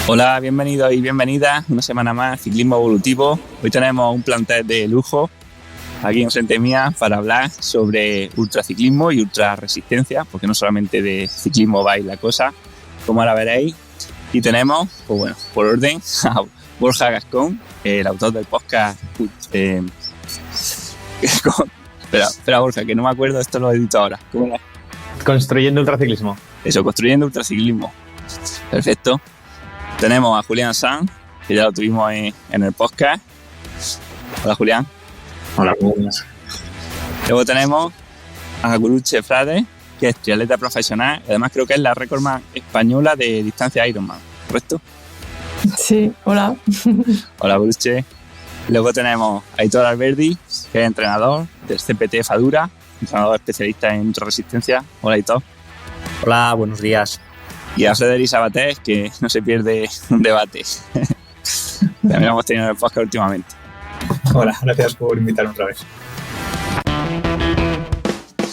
Hola, bienvenidos y bienvenidas una semana más a Ciclismo Evolutivo. Hoy tenemos un plantel de lujo aquí en frente mía para hablar sobre ultraciclismo y ultrarresistencia, porque no solamente de ciclismo va a ir la cosa, como ahora veréis. Y tenemos, pues bueno, por orden, a Borja Gascón, el autor del podcast. Espera, Borja, que no me acuerdo, esto lo edito ahora. ¿Cómo era? Construyendo ultraciclismo. Eso, construyendo ultraciclismo. Perfecto. Tenemos a Julián Sanz, que ya lo tuvimos en el podcast. Hola, Julián. Hola, buenas. Luego tenemos a Guruche Frade, que es triatleta profesional. Además, creo que es la récordman española de distancia Ironman, ¿correcto? Sí, hola. Hola, Guruche. Luego tenemos a Aitor Alberdi, que es entrenador del CPT Fadura, entrenador especialista en ultrarresistencia. Hola, Aitor. Hola, buenos días. Y a Frederic Sabatés, que no se pierde un debate. También lo hemos tenido en el podcast últimamente. Hola, gracias por invitarme otra vez.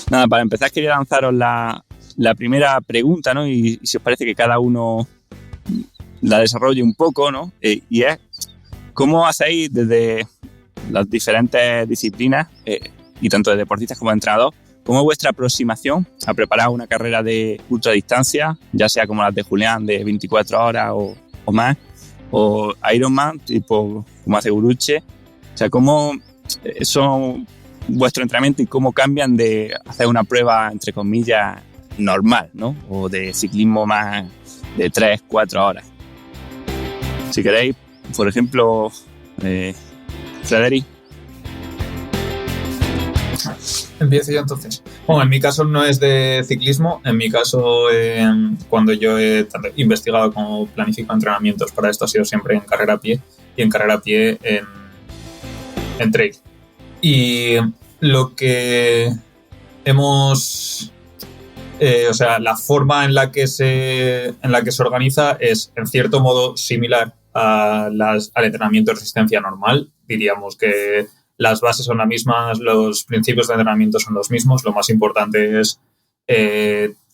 Nada, para empezar quería lanzaros la primera pregunta, ¿no? Y si os parece que cada uno la desarrolle un poco, ¿no? Y es, ¿cómo hacéis desde las diferentes disciplinas, y tanto de deportistas como de entrenador, cómo es vuestra aproximación a preparar una carrera de ultradistancia, ya sea como las de Julián, de 24 horas o más, o Ironman, tipo como hace Guruche? O sea, ¿cómo son vuestro entrenamiento y cómo cambian de hacer una prueba, entre comillas, normal, ¿no? O de ciclismo más de 3-4 horas. Si queréis, por ejemplo, Frederic. Empiezo yo entonces. Bueno, en mi caso no es de ciclismo. En mi caso, cuando yo he tanto investigado como planificado entrenamientos para esto, ha sido siempre en carrera a pie y en carrera a pie en trail. Y lo que hemos... la forma en la que se organiza es, en cierto modo, similar al entrenamiento de resistencia normal. Diríamos que las bases son las mismas, los principios de entrenamiento son los mismos. Lo más importante es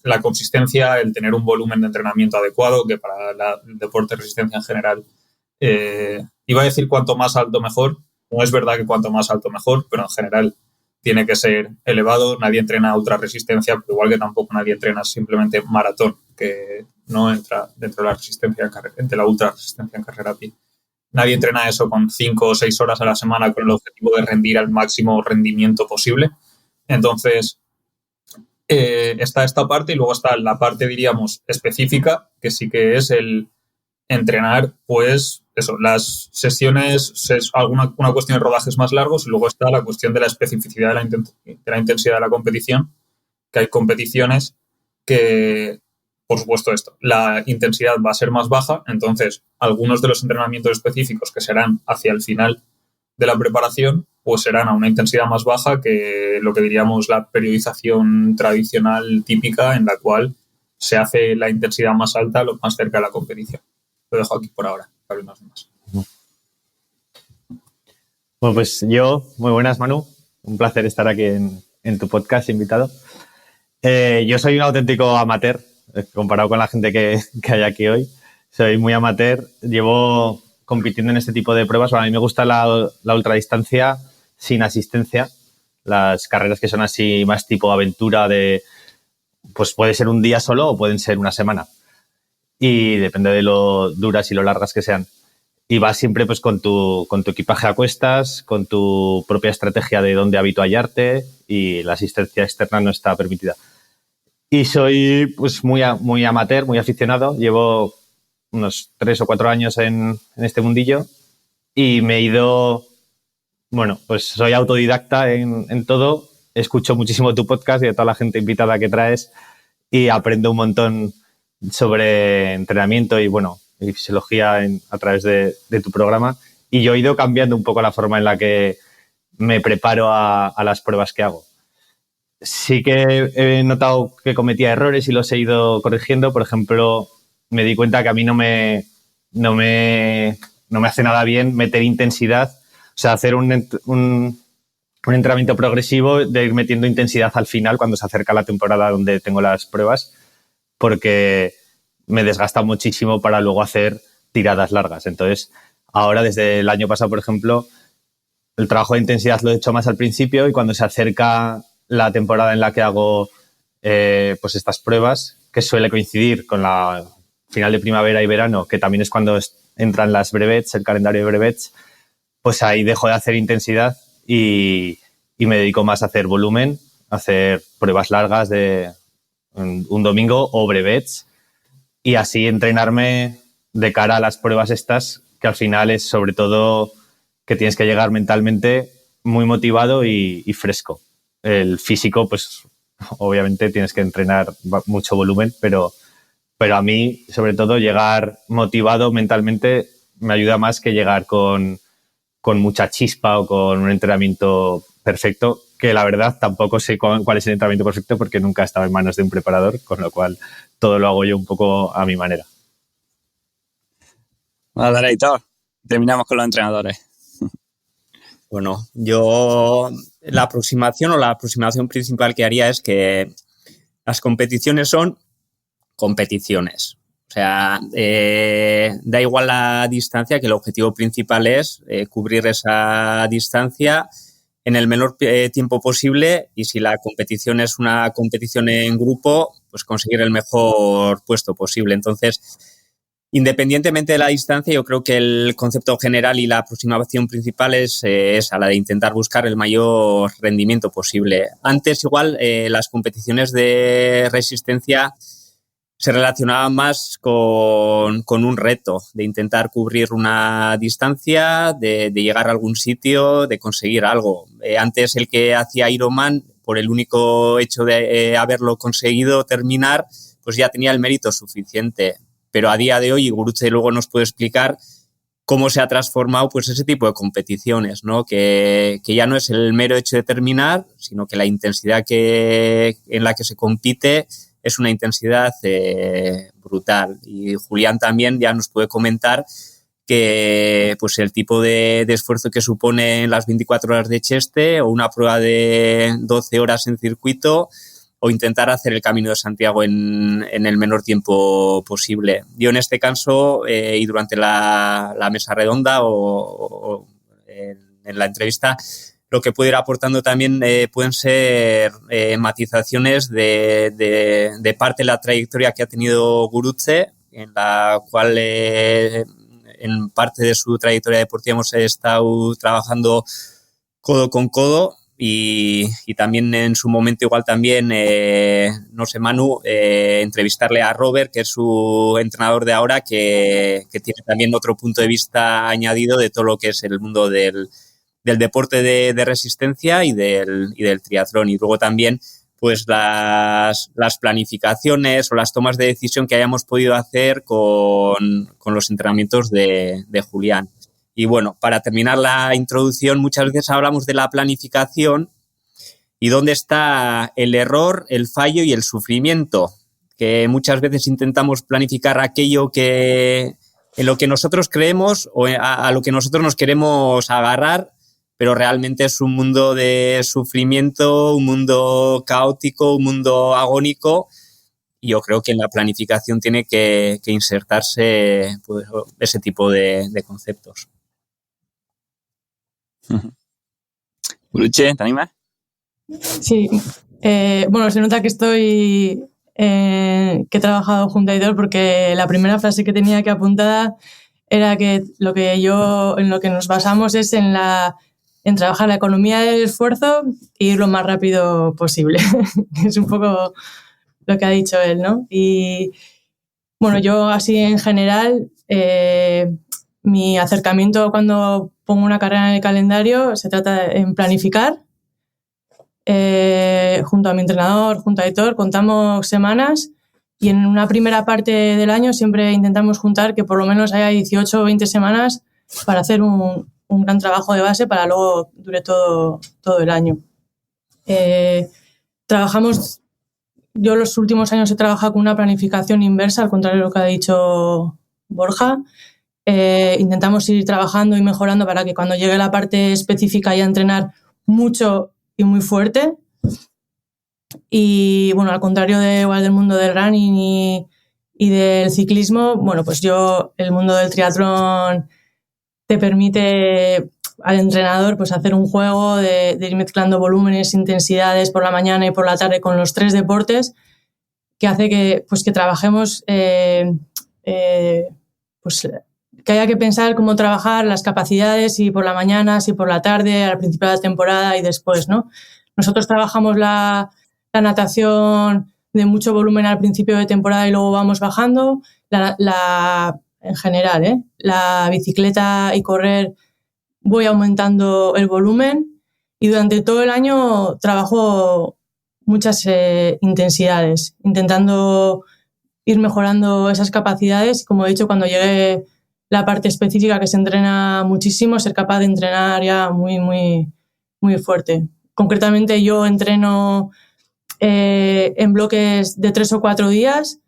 la consistencia, el tener un volumen de entrenamiento adecuado, que para el deporte de resistencia en general, iba a decir cuanto más alto mejor. No es verdad que cuanto más alto mejor, pero en general tiene que ser elevado. Nadie entrena ultra resistencia, pero igual que tampoco nadie entrena simplemente maratón, que no entra dentro de la resistencia, de la ultra resistencia en carrera a pie. Nadie entrena eso con 5 o 6 horas a la semana con el objetivo de rendir al máximo rendimiento posible. Entonces, está esta parte y luego está la parte, diríamos, específica, que sí que es el entrenar, pues, eso, las sesiones, una cuestión de rodajes más largos, y luego está la cuestión de la especificidad de la intensidad de la competición, que hay competiciones que, por supuesto, la intensidad va a ser más baja. Entonces algunos de los entrenamientos específicos que serán hacia el final de la preparación, pues serán a una intensidad más baja que lo que diríamos la periodización tradicional típica, en la cual se hace la intensidad más alta lo más cerca de la competición. Lo dejo aquí por ahora, para los demás. Bueno, pues muy buenas, Manu. Un placer estar aquí en tu podcast, invitado. Yo soy un auténtico amateur, comparado con la gente que hay aquí hoy. Soy muy amateur. Llevo compitiendo en este tipo de pruebas. Bueno, a mí me gusta la ultradistancia sin asistencia. Las carreras que son así más tipo aventura, pues puede ser un día solo o pueden ser una semana. Y depende de lo duras y lo largas que sean. Y vas siempre pues con tu equipaje a cuestas, con tu propia estrategia de dónde avituallarte, y la asistencia externa no está permitida. Y soy pues muy amateur, muy aficionado. Llevo unos 3 o 4 años en este mundillo y me he ido... Bueno, pues soy autodidacta en todo. Escucho muchísimo tu podcast y de toda la gente invitada que traes y aprendo un montón sobre entrenamiento y, bueno, y fisiología a través de tu programa. Y yo he ido cambiando un poco la forma en la que me preparo a las pruebas que hago. Sí que he notado que cometía errores y los he ido corrigiendo. Por ejemplo, me di cuenta que a mí no me hace nada bien meter intensidad, o sea, hacer un entrenamiento progresivo de ir metiendo intensidad al final cuando se acerca la temporada donde tengo las pruebas, porque me desgasta muchísimo para luego hacer tiradas largas. Entonces, ahora desde el año pasado, por ejemplo, el trabajo de intensidad lo he hecho más al principio y cuando se acerca la temporada en la que hago pues estas pruebas, que suele coincidir con la final de primavera y verano, que también es cuando entran las brevets, el calendario de brevets, pues ahí dejo de hacer intensidad y me dedico más a hacer volumen, a hacer pruebas largas de un domingo o brevets y así entrenarme de cara a las pruebas estas, que al final es sobre todo que tienes que llegar mentalmente muy motivado y fresco. El físico, pues obviamente tienes que entrenar mucho volumen, pero a mí, sobre todo, llegar motivado mentalmente me ayuda más que llegar con mucha chispa o con un entrenamiento perfecto, que la verdad tampoco sé cuál es el entrenamiento perfecto porque nunca he estado en manos de un preparador, con lo cual todo lo hago yo un poco a mi manera. Vale, Aitor, terminamos con los entrenadores. Bueno, yo la aproximación principal que haría es que las competiciones son competiciones. O sea, da igual la distancia, que el objetivo principal es cubrir esa distancia en el menor tiempo posible y si la competición es una competición en grupo, pues conseguir el mejor puesto posible. Entonces, independientemente de la distancia, yo creo que el concepto general y la aproximación principal es a la de intentar buscar el mayor rendimiento posible. Antes, igual, las competiciones de resistencia se relacionaban más con un reto de intentar cubrir una distancia, de llegar a algún sitio, de conseguir algo. Antes el que hacía Ironman, por el único hecho de haberlo conseguido terminar, pues ya tenía el mérito suficiente. Pero a día de hoy, y Gurutze luego nos puede explicar cómo se ha transformado pues ese tipo de competiciones, ¿no? Que ya no es el mero hecho de terminar, sino que la intensidad en la que se compite es una intensidad brutal. Y Julián también ya nos puede comentar que pues el tipo de esfuerzo que supone las 24 horas de Cheste o una prueba de 12 horas en circuito o intentar hacer el Camino de Santiago en el menor tiempo posible. Yo en este caso y durante la mesa redonda o en la entrevista, lo que puedo ir aportando también pueden ser matizaciones de parte de la trayectoria que ha tenido Gurutze, en la cual en parte de su trayectoria deportiva hemos estado trabajando codo con codo y también en su momento igual también, no sé, Manu, entrevistarle a Robert, que es su entrenador de ahora, que tiene también otro punto de vista añadido de todo lo que es el mundo del deporte de resistencia y del triatlón. Y luego también pues las planificaciones o las tomas de decisión que hayamos podido hacer con los entrenamientos de Julián. Y bueno, para terminar la introducción, muchas veces hablamos de la planificación y dónde está el error, el fallo y el sufrimiento, que muchas veces intentamos planificar aquello en lo que nosotros creemos o a lo que nosotros nos queremos agarrar, pero realmente es un mundo de sufrimiento, un mundo caótico, un mundo agónico. Y yo creo que en la planificación tiene que insertarse pues, ese tipo de conceptos. Gurutze, ¿te animas? Sí. Bueno, se nota que que he trabajado junto a Aitor porque la primera frase que tenía que apuntada era que en lo que nos basamos es en trabajar la economía del esfuerzo e ir lo más rápido posible. Es un poco lo que ha dicho él, ¿no? Y bueno, yo así en general, mi acercamiento cuando pongo una carrera en el calendario se trata en planificar. Junto a mi entrenador, junto a Aitor, contamos semanas y en una primera parte del año siempre intentamos juntar que por lo menos haya 18 o 20 semanas para hacer un gran trabajo de base para luego dure todo el año. Yo los últimos años he trabajado con una planificación inversa, al contrario de lo que ha dicho Borja. Intentamos ir trabajando y mejorando para que cuando llegue la parte específica haya entrenar mucho y muy fuerte. Y bueno, al contrario del mundo del running Y del ciclismo, bueno, pues el mundo del triatlón te permite al entrenador pues hacer un juego de ir mezclando volúmenes, intensidades por la mañana y por la tarde con los 3 deportes, que hace que trabajemos, pues que haya que pensar cómo trabajar las capacidades, si por la mañana, si por la tarde, al principio de la temporada y después, ¿no? Nosotros trabajamos la natación de mucho volumen al principio de temporada y luego vamos bajando. En general, la bicicleta y correr voy aumentando el volumen y durante todo el año trabajo muchas intensidades, intentando ir mejorando esas capacidades. Como he dicho, cuando llegue la parte específica que se entrena muchísimo, ser capaz de entrenar ya muy, muy, muy fuerte. Concretamente yo entreno en bloques de 3 o 4 días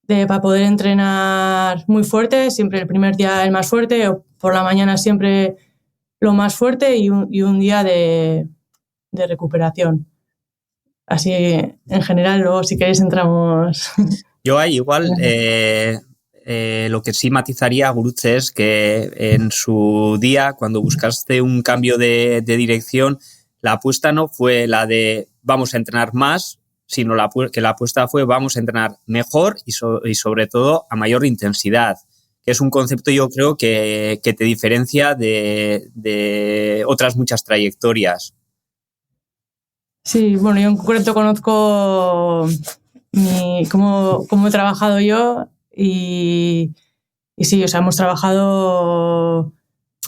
para poder entrenar muy fuerte, siempre el primer día el más fuerte, o por la mañana siempre lo más fuerte y un día de recuperación. Así, en general, luego si queréis entramos. Yo ahí igual lo que sí matizaría, Gurutze, es que en su día, cuando buscaste un cambio de dirección, la apuesta no fue la de vamos a entrenar más, sino que la apuesta fue vamos a entrenar mejor y sobre todo a mayor intensidad, que es un concepto yo creo que te diferencia de otras muchas trayectorias. Sí, bueno, yo en concreto conozco cómo he trabajado yo y sí, o sea, hemos trabajado, o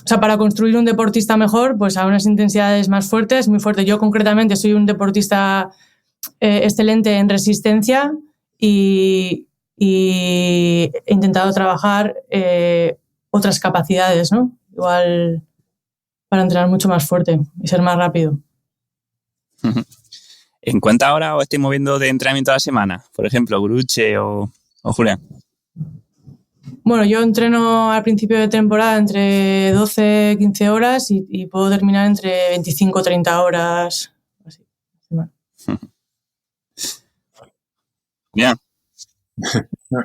sea, para construir un deportista mejor, pues a unas intensidades más fuertes, muy fuertes. Yo concretamente soy un deportista excelente en resistencia y he intentado trabajar otras capacidades, ¿no? Igual para entrenar mucho más fuerte y ser más rápido. ¿En cuántas horas os estáis moviendo de entrenamiento a la semana? Por ejemplo, Guruche o Julián. Bueno, yo entreno al principio de temporada entre 12 15 horas y puedo terminar entre 25 30 horas. Así. Bien.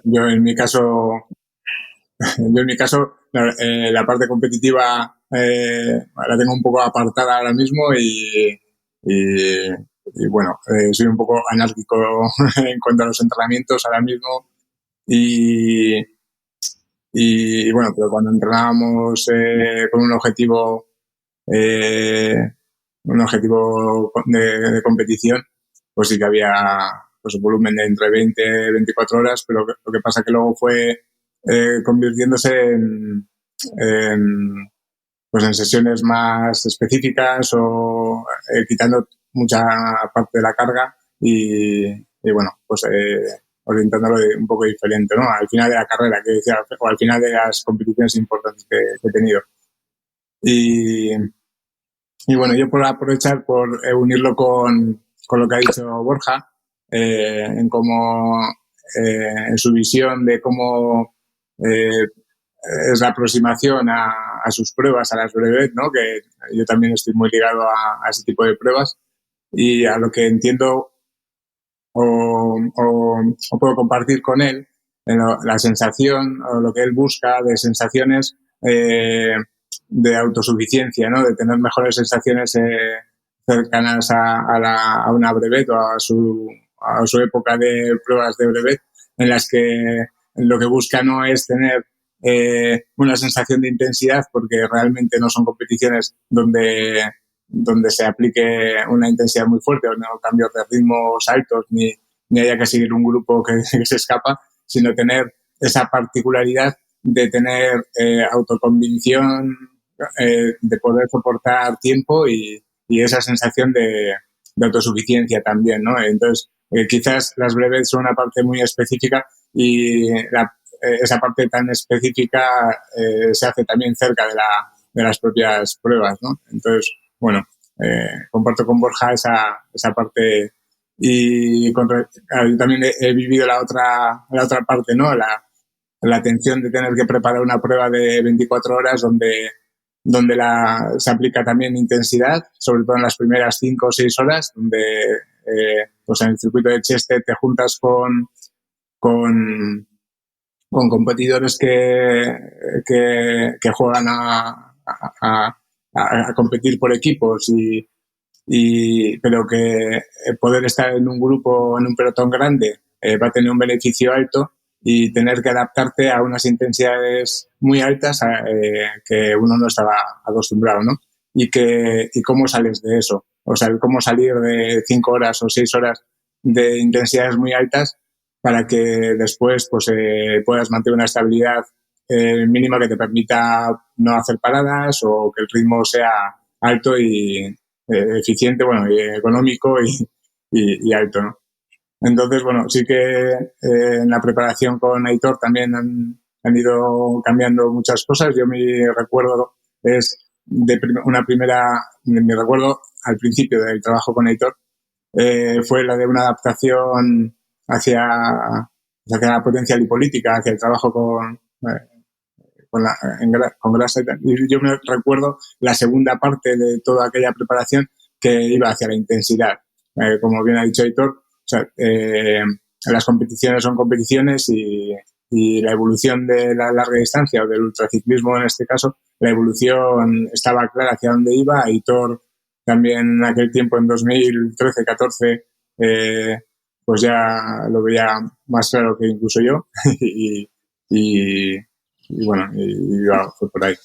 Yo en mi caso, la parte competitiva la tengo un poco apartada ahora mismo y bueno, soy un poco anárquico en cuanto a los entrenamientos ahora mismo y bueno, pero cuando entrenábamos con un objetivo de competición, pues sí que había pues un volumen de entre 20 y 24 horas, pero lo que pasa que luego fue convirtiéndose pues en sesiones más específicas o quitando mucha parte de la carga y bueno, pues orientándolo un poco diferente, ¿no? Al final de la carrera, que decía, o al final de las competiciones importantes que he tenido. Y bueno, yo por aprovechar por unirlo con lo que ha dicho Borja, en cómo, en su visión de cómo es la aproximación a sus pruebas, a las brevet, ¿no? Que yo también estoy muy ligado a ese tipo de pruebas y a lo que entiendo o puedo compartir con él la sensación o lo que él busca de sensaciones de autosuficiencia, ¿no? De tener mejores sensaciones cercanas a una brevet o a su época de pruebas de brevet, en las que lo que busca no es tener una sensación de intensidad, porque realmente no son competiciones donde se aplique una intensidad muy fuerte o no cambios de ritmos altos ni haya que seguir un grupo que se escapa, sino tener esa particularidad de tener autoconvicción, de poder soportar tiempo y esa sensación de autosuficiencia también, ¿no? Entonces, quizás las breves son una parte muy específica y esa parte tan específica se hace también cerca de las propias pruebas, ¿no? Entonces, bueno, comparto con Borja esa parte y yo también he vivido la otra parte, ¿no? La tensión de tener que preparar una prueba de 24 horas donde se aplica también intensidad, sobre todo en las primeras 5 o 6 horas, donde pues en el circuito de Cheste te juntas con con competidores que juegan a competir por equipos pero que poder estar en un grupo, en un pelotón grande, va a tener un beneficio alto, y tener que adaptarte a unas intensidades muy altas que uno no estaba acostumbrado, ¿no? Y cómo sales de eso. O sea, cómo salir de 5 horas o 6 horas de intensidades muy altas para que después pues puedas mantener una estabilidad mínima que te permita no hacer paradas, o que el ritmo sea alto y eficiente, bueno, y económico y alto, ¿no? Entonces, bueno, sí que en la preparación con Aitor también han ido cambiando muchas cosas. Yo mi recuerdo es mi recuerdo al principio del trabajo con Aitor fue la de una adaptación hacia la potencia lipolítica, hacia el trabajo con grasa y tal. Y yo me recuerdo la segunda parte de toda aquella preparación que iba hacia la intensidad. Como bien ha dicho Aitor, o sea, las competiciones son competiciones, y la evolución de la larga distancia o del ultraciclismo en este caso, la evolución estaba clara hacia dónde iba. Aitor también en aquel tiempo, en 2013-14, pues ya lo veía más claro que incluso yo y bueno, fue por ahí.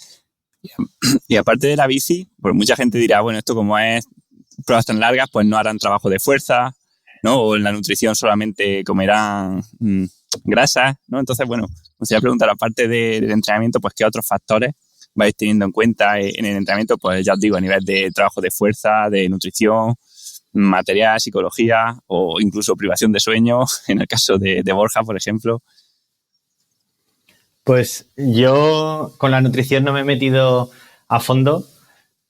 Y aparte de la bici, pues mucha gente dirá, bueno, esto como es pruebas tan largas, pues no harán trabajo de fuerza, ¿no? O en la nutrición solamente comerán grasas, ¿no? Entonces, bueno, me gustaría preguntar, aparte del entrenamiento, pues qué otros factores vais teniendo en cuenta en el entrenamiento, pues ya os digo, a nivel de trabajo de fuerza, de nutrición, material, psicología o incluso privación de sueño, en el caso de Borja, por ejemplo. Pues yo con la nutrición no me he metido a fondo,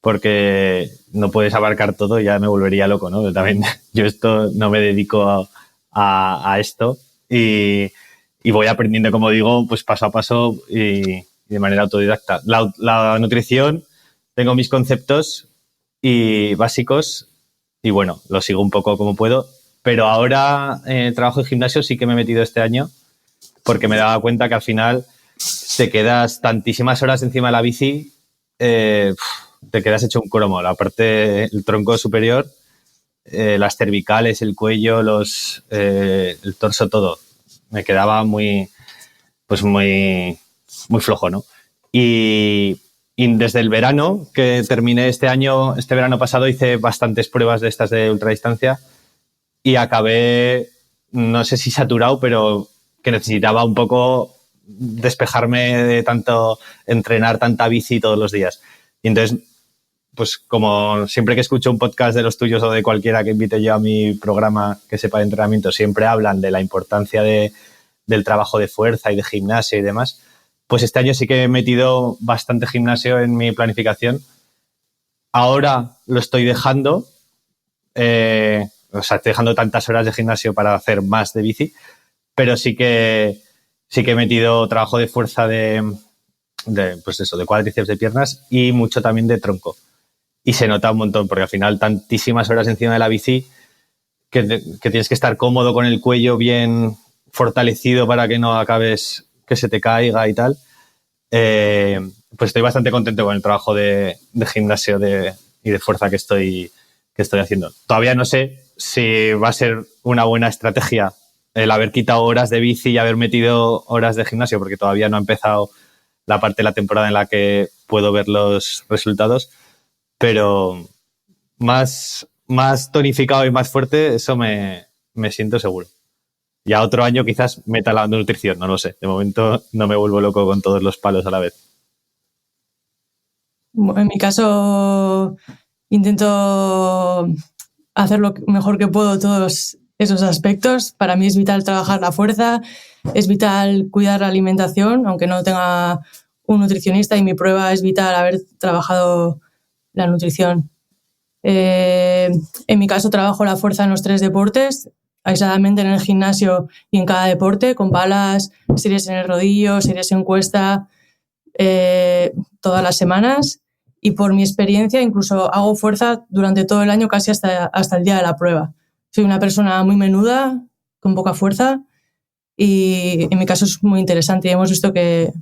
porque no puedes abarcar todo y ya me volvería loco, ¿no? También yo no me dedico a esto y voy aprendiendo, como digo, pues paso a paso y de manera autodidacta. La nutrición, tengo mis conceptos básicos y bueno, lo sigo un poco como puedo, pero ahora trabajo en gimnasio, sí que me he metido este año, porque me daba cuenta que al final te quedas tantísimas horas encima de la bici, te quedas hecho un cromo. Aparte, el tronco superior, las cervicales, el cuello, el torso, todo. Me quedaba muy flojo, ¿no? Y desde el verano, que terminé este verano pasado, hice bastantes pruebas de estas de ultradistancia y acabé, no sé si saturado, pero que necesitaba un poco despejarme de tanto entrenar tanta bici todos los días. Y entonces, pues como siempre que escucho un podcast de los tuyos o de cualquiera que invite yo a mi programa que sepa de entrenamiento, siempre hablan de la importancia del trabajo de fuerza y de gimnasio y demás, pues este año sí que he metido bastante gimnasio en mi planificación. Ahora lo estoy dejando, estoy dejando tantas horas de gimnasio para hacer más de bici, pero sí que he metido trabajo de fuerza de cuádriceps, de piernas y mucho también de tronco. Y se nota un montón, porque al final tantísimas horas encima de la bici que tienes que estar cómodo con el cuello bien fortalecido para que no acabes que se te caiga y tal. Pues estoy bastante contento con el trabajo de gimnasio y de fuerza que estoy haciendo. Todavía no sé si va a ser una buena estrategia el haber quitado horas de bici y haber metido horas de gimnasio, porque todavía no ha empezado la parte de la temporada en la que puedo ver los resultados, pero más tonificado y más fuerte, eso me siento seguro. Ya otro año quizás meta la nutrición, no lo sé. De momento no me vuelvo loco con todos los palos a la vez. En mi caso, intento hacer lo mejor que puedo todos esos aspectos. Para mí es vital trabajar la fuerza, es vital cuidar la alimentación, aunque no tenga un nutricionista, y mi prueba es vital haber trabajado la nutrición. En mi caso trabajo la fuerza en los 3 deportes, aisladamente en el gimnasio y en cada deporte, con palas, series en el rodillo, series en cuesta, todas las semanas. Y por mi experiencia incluso hago fuerza durante todo el año, casi hasta el día de la prueba. Soy una persona muy menuda, con poca fuerza, y en mi caso es muy interesante y hemos visto que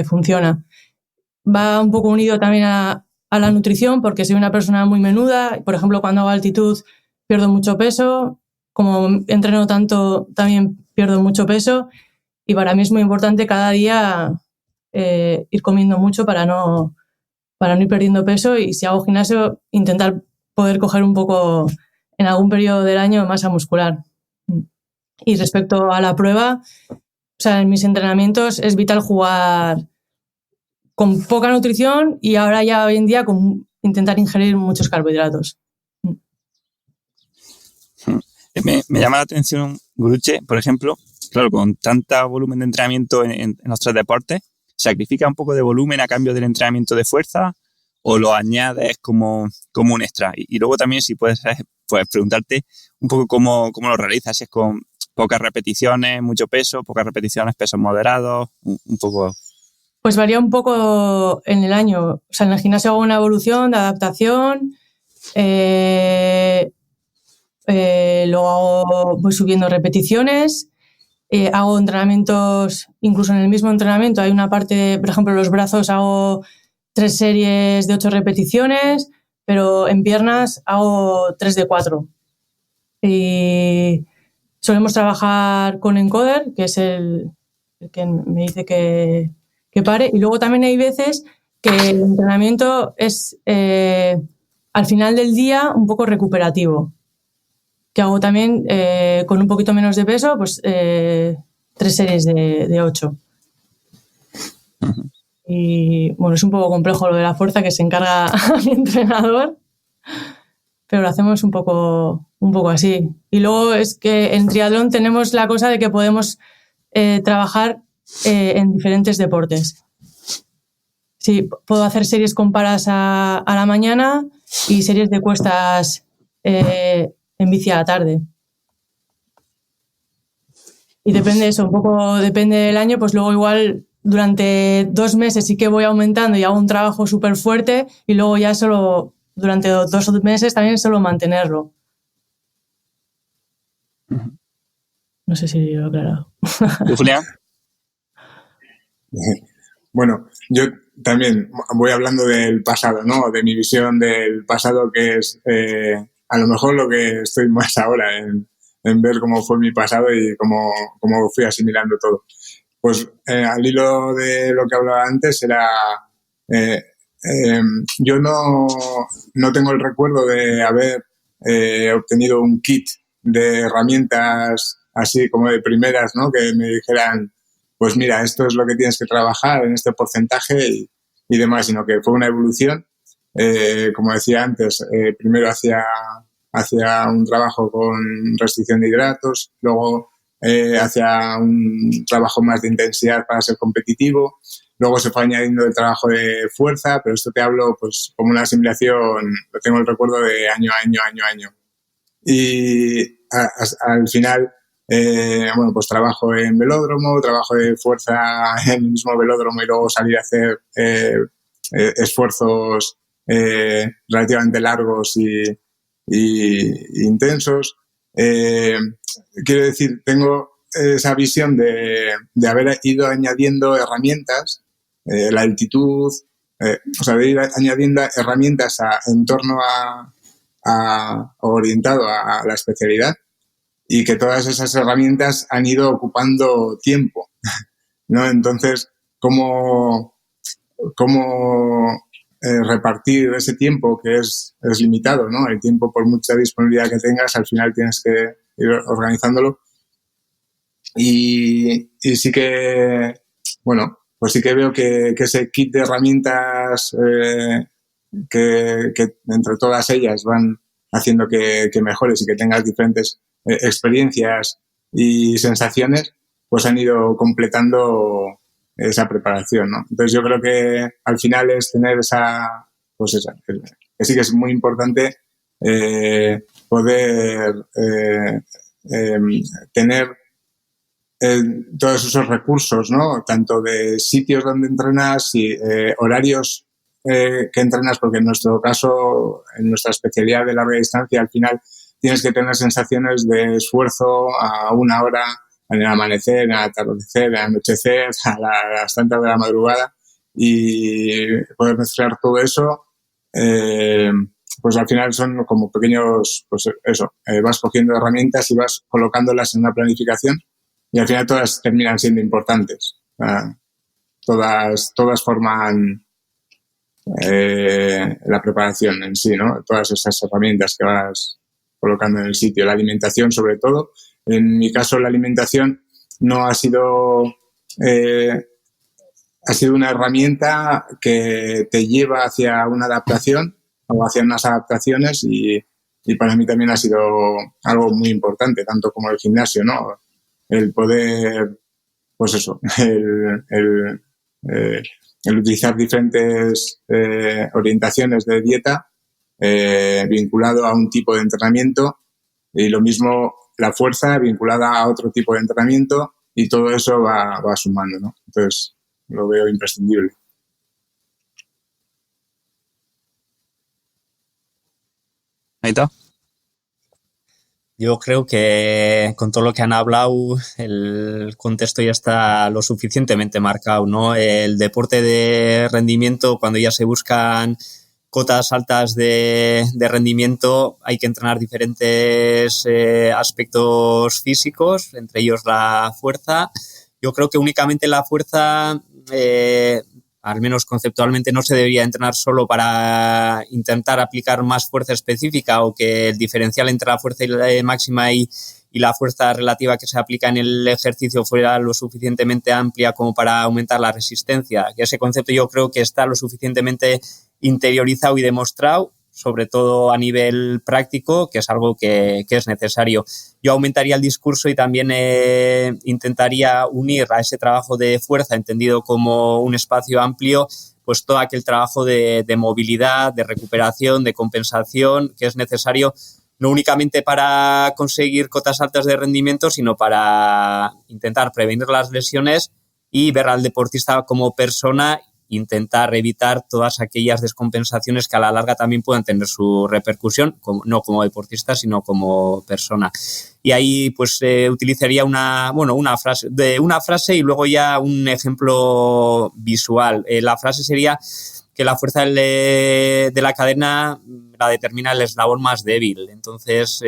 funciona. Va un poco unido también a la nutrición, porque soy una persona muy menuda. Por ejemplo, cuando hago altitud pierdo mucho peso. Como entreno tanto, también pierdo mucho peso. Y para mí es muy importante cada día ir comiendo mucho para no ir perdiendo peso. Y si hago gimnasio, intentar poder coger un poco en algún periodo del año masa muscular. Y respecto a la prueba, o sea, en mis entrenamientos es vital jugar con poca nutrición y ahora ya hoy en día con intentar ingerir muchos carbohidratos. Me llama la atención, Guruche, por ejemplo, claro, con tanta volumen de entrenamiento en nuestros deportes, ¿sacrifica un poco de volumen a cambio del entrenamiento de fuerza o lo añades como un extra? Y luego también, si puedes pues preguntarte un poco cómo lo realizas, si es con pocas repeticiones, mucho peso, pocas repeticiones, pesos moderados, un poco. Pues varía un poco en el año. O sea, en el gimnasio hago una evolución de adaptación, luego voy subiendo repeticiones, hago entrenamientos, incluso en el mismo entrenamiento hay una parte, por ejemplo, los brazos hago 3 series de 8 repeticiones, pero en piernas hago 3 de 4. Y solemos trabajar con encoder, que es el que me dice que pare. Y luego también hay veces que el entrenamiento es al final del día un poco recuperativo, que hago también con un poquito menos de peso, pues 3 series de 8. Uh-huh. Y bueno, es un poco complejo lo de la fuerza, que se encarga mi entrenador, pero lo hacemos un poco así. Y luego es que en triatlón tenemos la cosa de que podemos trabajar en diferentes deportes. Sí, puedo hacer series con paras a la mañana y series de cuestas en bici a la tarde. Y depende de eso, un poco depende del año, pues luego igual durante 2 meses sí que voy aumentando y hago un trabajo súper fuerte y luego ya solo durante 2 meses también solo mantenerlo. No sé si lo he aclarado. ¿Tú, Julián? Bueno, yo también voy hablando del pasado, ¿no? De mi visión del pasado, que es a lo mejor lo que estoy más ahora en ver cómo fue mi pasado y cómo fui asimilando todo. Pues al hilo de lo que hablaba antes era... yo no tengo el recuerdo de haber obtenido un kit de herramientas así como de primeras, ¿no? Que me dijeran, pues mira, esto es lo que tienes que trabajar en este porcentaje y demás, sino que fue una evolución. Como decía antes, primero hacia un trabajo con restricción de hidratos, luego hacia un trabajo más de intensidad para ser competitivo, luego se fue añadiendo el trabajo de fuerza, pero esto te hablo pues como una asimilación, lo tengo el recuerdo de año a año. Y al final... bueno, pues trabajo en velódromo, trabajo de fuerza en el mismo velódromo y luego salir a hacer esfuerzos relativamente largos y intensos. Quiero decir, tengo esa visión de haber ido añadiendo herramientas, la altitud, o sea, de ir añadiendo herramientas en torno orientado a la especialidad. Y que todas esas herramientas han ido ocupando tiempo, ¿no? Entonces, ¿cómo repartir ese tiempo que es limitado, ¿no? El tiempo, por mucha disponibilidad que tengas, al final tienes que ir organizándolo. Y sí que, bueno, pues sí que veo que ese kit de herramientas que entre todas ellas van haciendo que mejores y que tengas diferentes experiencias y sensaciones, pues han ido completando esa preparación, ¿no? Entonces yo creo que al final es tener que sí que es muy importante poder tener todos esos recursos, ¿no? Tanto de sitios donde entrenas y horarios que entrenas, porque en nuestro caso, en nuestra especialidad de larga distancia, al final tienes que tener sensaciones de esfuerzo a 1 hora en el amanecer, en el atardecer, en el anochecer, a las tantas de la madrugada, y poder mezclar todo eso, pues al final son como pequeños, pues eso, vas cogiendo herramientas y vas colocándolas en una planificación y al final todas terminan siendo importantes. Todas forman la preparación en sí, ¿no? Todas esas herramientas que vas colocando en el sitio. La alimentación, sobre todo. En mi caso, la alimentación no ha sido... ha sido una herramienta que te lleva hacia una adaptación o hacia unas adaptaciones y para mí también ha sido algo muy importante, tanto como el gimnasio, ¿no? El poder, pues eso, el utilizar diferentes orientaciones de dieta vinculado a un tipo de entrenamiento y lo mismo la fuerza vinculada a otro tipo de entrenamiento y todo eso va sumando, ¿no? Entonces, lo veo imprescindible. Ahí está. Yo creo que con todo lo que han hablado, el contexto ya está lo suficientemente marcado, ¿no? El deporte de rendimiento, cuando ya se buscan cotas altas de rendimiento, hay que entrenar diferentes aspectos físicos, entre ellos la fuerza. Yo creo que únicamente la fuerza, al menos conceptualmente, no se debería entrenar solo para intentar aplicar más fuerza específica o que el diferencial entre la fuerza máxima y la fuerza relativa que se aplica en el ejercicio fuera lo suficientemente amplia como para aumentar la resistencia. Que ese concepto yo creo que está lo suficientemente interiorizado y demostrado, sobre todo a nivel práctico, que es algo que es necesario. Yo aumentaría el discurso y también intentaría unir a ese trabajo de fuerza, entendido como un espacio amplio, pues todo aquel trabajo de movilidad, de recuperación, de compensación, que es necesario no únicamente para conseguir cotas altas de rendimiento, sino para intentar prevenir las lesiones y ver al deportista como persona, intentar evitar todas aquellas descompensaciones que a la larga también puedan tener su repercusión, no como deportista, sino como persona. Y ahí pues utilizaría una frase y luego ya un ejemplo visual. La frase sería que la fuerza de la cadena la determina el eslabón más débil. Entonces,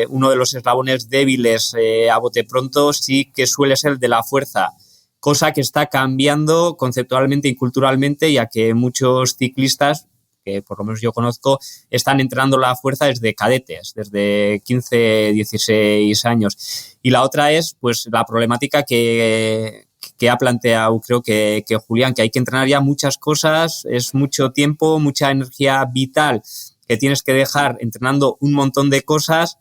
uno de los eslabones débiles a bote pronto sí que suele ser el de la fuerza, cosa que está cambiando conceptualmente y culturalmente, ya que muchos ciclistas, que por lo menos yo conozco, están entrenando la fuerza desde cadetes, desde 15, 16 años. Y la otra es pues la problemática que ha planteado, creo que Julián, que hay que entrenar ya muchas cosas, es mucho tiempo, mucha energía vital que tienes que dejar entrenando un montón de cosas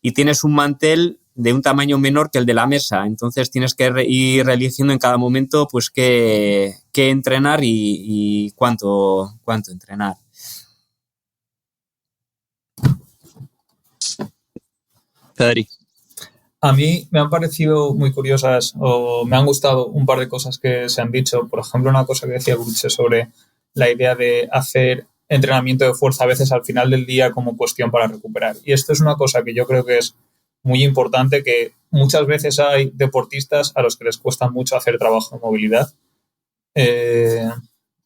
y tienes un mantel de un tamaño menor que el de la mesa. Entonces tienes que ir eligiendo en cada momento pues qué entrenar y cuánto entrenar. Federic. A mí me han parecido muy curiosas o me han gustado un par de cosas que se han dicho. Por ejemplo, una cosa que decía Gruche sobre la idea de hacer entrenamiento de fuerza a veces al final del día como cuestión para recuperar. Y esto es una cosa que yo creo que es muy importante, que muchas veces hay deportistas a los que les cuesta mucho hacer trabajo de movilidad.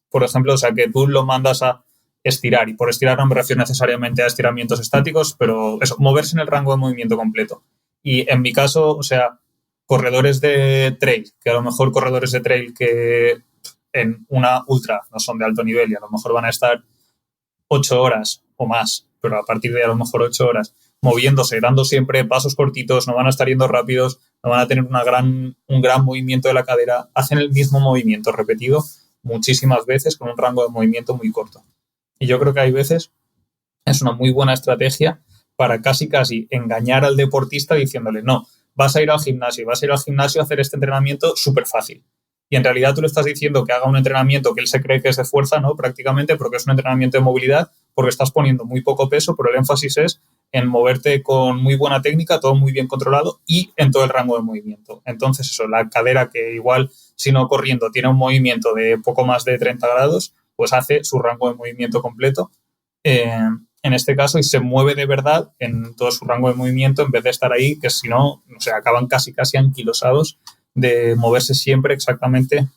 Por ejemplo, o sea, que tú lo mandas a estirar, y por estirar no me refiero necesariamente a estiramientos estáticos, pero eso, moverse en el rango de movimiento completo. Y en mi caso, o sea, corredores de trail, que a lo mejor corredores de trail que en una ultra no son de alto nivel y a lo mejor van a estar 8 horas o más, pero a partir de a lo mejor 8 horas, moviéndose, dando siempre pasos cortitos, no van a estar yendo rápidos, no van a tener un gran movimiento de la cadera, hacen el mismo movimiento repetido muchísimas veces con un rango de movimiento muy corto. Y yo creo que hay veces es una muy buena estrategia para casi engañar al deportista diciéndole, no, vas a ir al gimnasio a hacer este entrenamiento súper fácil. Y en realidad tú le estás diciendo que haga un entrenamiento que él se cree que es de fuerza, ¿no? Prácticamente, porque es un entrenamiento de movilidad, porque estás poniendo muy poco peso, pero el énfasis es en moverte con muy buena técnica, todo muy bien controlado y en todo el rango de movimiento. Entonces eso, la cadera que igual, si no corriendo, tiene un movimiento de poco más de 30 grados, pues hace su rango de movimiento completo. en este caso, y se mueve de verdad en todo su rango de movimiento en vez de estar ahí, que si no, o sea, acaban casi anquilosados de moverse siempre exactamente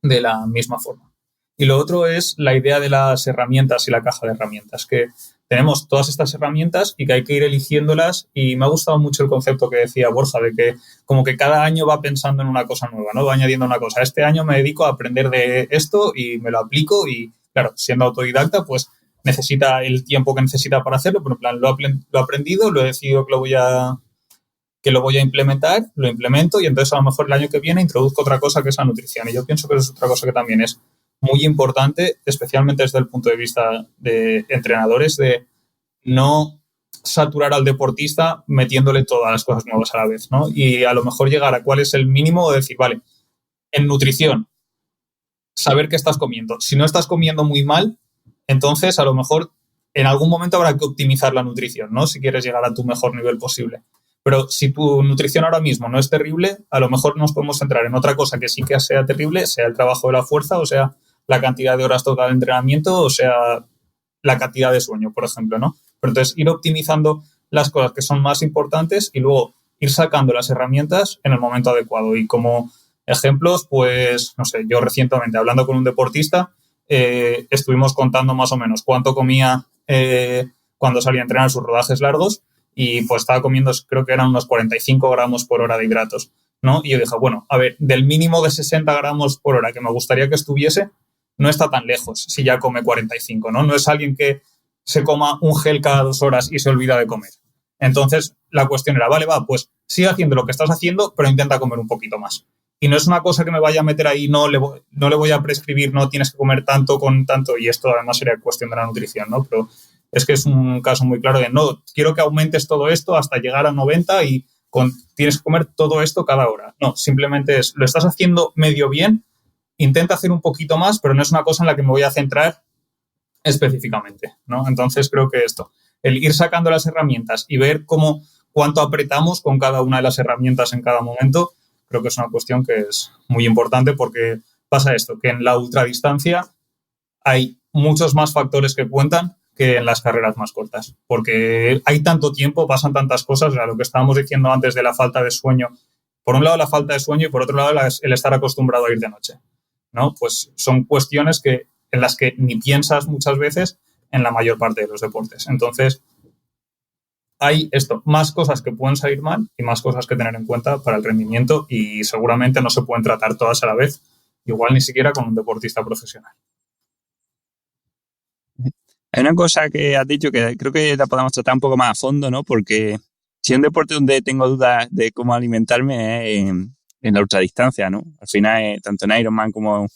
de la misma forma. Y lo otro es la idea de las herramientas y la caja de herramientas, que tenemos todas estas herramientas y que hay que ir eligiéndolas, y me ha gustado mucho el concepto que decía Borja, de que como que cada año va pensando en una cosa nueva, ¿no? Va añadiendo una cosa. Este año me dedico a aprender de esto y me lo aplico y, claro, siendo autodidacta, pues necesita el tiempo que necesita para hacerlo, pero en plan, lo he aprendido, lo he decidido que lo voy a implementar, lo implemento y entonces a lo mejor el año que viene introduzco otra cosa que es la nutrición. Y yo pienso que eso es otra cosa que también es muy importante, especialmente desde el punto de vista de entrenadores, de no saturar al deportista metiéndole todas las cosas nuevas a la vez, ¿no? Y a lo mejor llegar a cuál es el mínimo o decir, vale, en nutrición, saber qué estás comiendo. Si no estás comiendo muy mal, entonces a lo mejor en algún momento habrá que optimizar la nutrición, ¿no? Si quieres llegar a tu mejor nivel posible. Pero si tu nutrición ahora mismo no es terrible, a lo mejor nos podemos centrar en otra cosa que sí que sea terrible, sea el trabajo de la fuerza, o sea, la cantidad de horas total de entrenamiento, o sea, la cantidad de sueño, por ejemplo, ¿no? Pero entonces ir optimizando las cosas que son más importantes y luego ir sacando las herramientas en el momento adecuado. Y como ejemplos, pues, no sé, yo recientemente hablando con un deportista, estuvimos contando más o menos cuánto comía cuando salía a entrenar sus rodajes largos y pues estaba comiendo, creo que eran unos 45 gramos por hora de hidratos, ¿no? Y yo dije, bueno, a ver, del mínimo de 60 gramos por hora que me gustaría que estuviese, no está tan lejos si ya come 45, ¿no? No es alguien que se coma un gel cada 2 horas y se olvida de comer. Entonces, la cuestión era, vale, va, pues sigue haciendo lo que estás haciendo, pero intenta comer un poquito más. Y no es una cosa que me vaya a meter ahí, no le voy a prescribir, no tienes que comer tanto con tanto, y esto además sería cuestión de la nutrición, ¿no? Pero es que es un caso muy claro de, no, quiero que aumentes todo esto hasta llegar a 90 y tienes que comer todo esto cada hora. No, simplemente lo estás haciendo medio bien, intenta hacer un poquito más, pero no es una cosa en la que me voy a centrar específicamente, ¿no? Entonces creo que el ir sacando las herramientas y ver cuánto apretamos con cada una de las herramientas en cada momento, creo que es una cuestión que es muy importante, porque pasa esto, que en la ultradistancia hay muchos más factores que cuentan que en las carreras más cortas, porque hay tanto tiempo, pasan tantas cosas, o sea, lo que estábamos diciendo antes de la falta de sueño, por un lado la falta de sueño y por otro lado el estar acostumbrado a ir de noche, ¿no? Pues son cuestiones en las que ni piensas muchas veces en la mayor parte de los deportes. Entonces, hay más cosas que pueden salir mal y más cosas que tener en cuenta para el rendimiento, y seguramente no se pueden tratar todas a la vez, igual ni siquiera con un deportista profesional. Hay una cosa que has dicho que creo que la podemos tratar un poco más a fondo, ¿no? Porque si es un deporte donde tengo dudas de cómo alimentarme es en la ultradistancia, ¿no? Al final, tanto en Ironman como en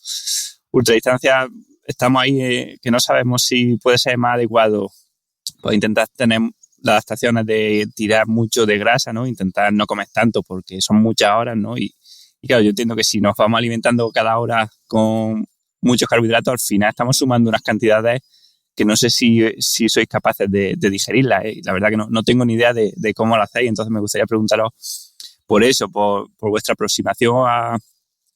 ultradistancia, estamos ahí que no sabemos si puede ser más adecuado pues intentar tener las adaptaciones de tirar mucho de grasa, ¿no? Intentar no comer tanto porque son muchas horas, ¿no? Y claro, yo entiendo que si nos vamos alimentando cada hora con muchos carbohidratos, al final estamos sumando unas cantidades que no sé si sois capaces de digerirlas, ¿eh? La verdad que no tengo ni idea de cómo lo hacéis, entonces me gustaría preguntaros por eso, por vuestra aproximación a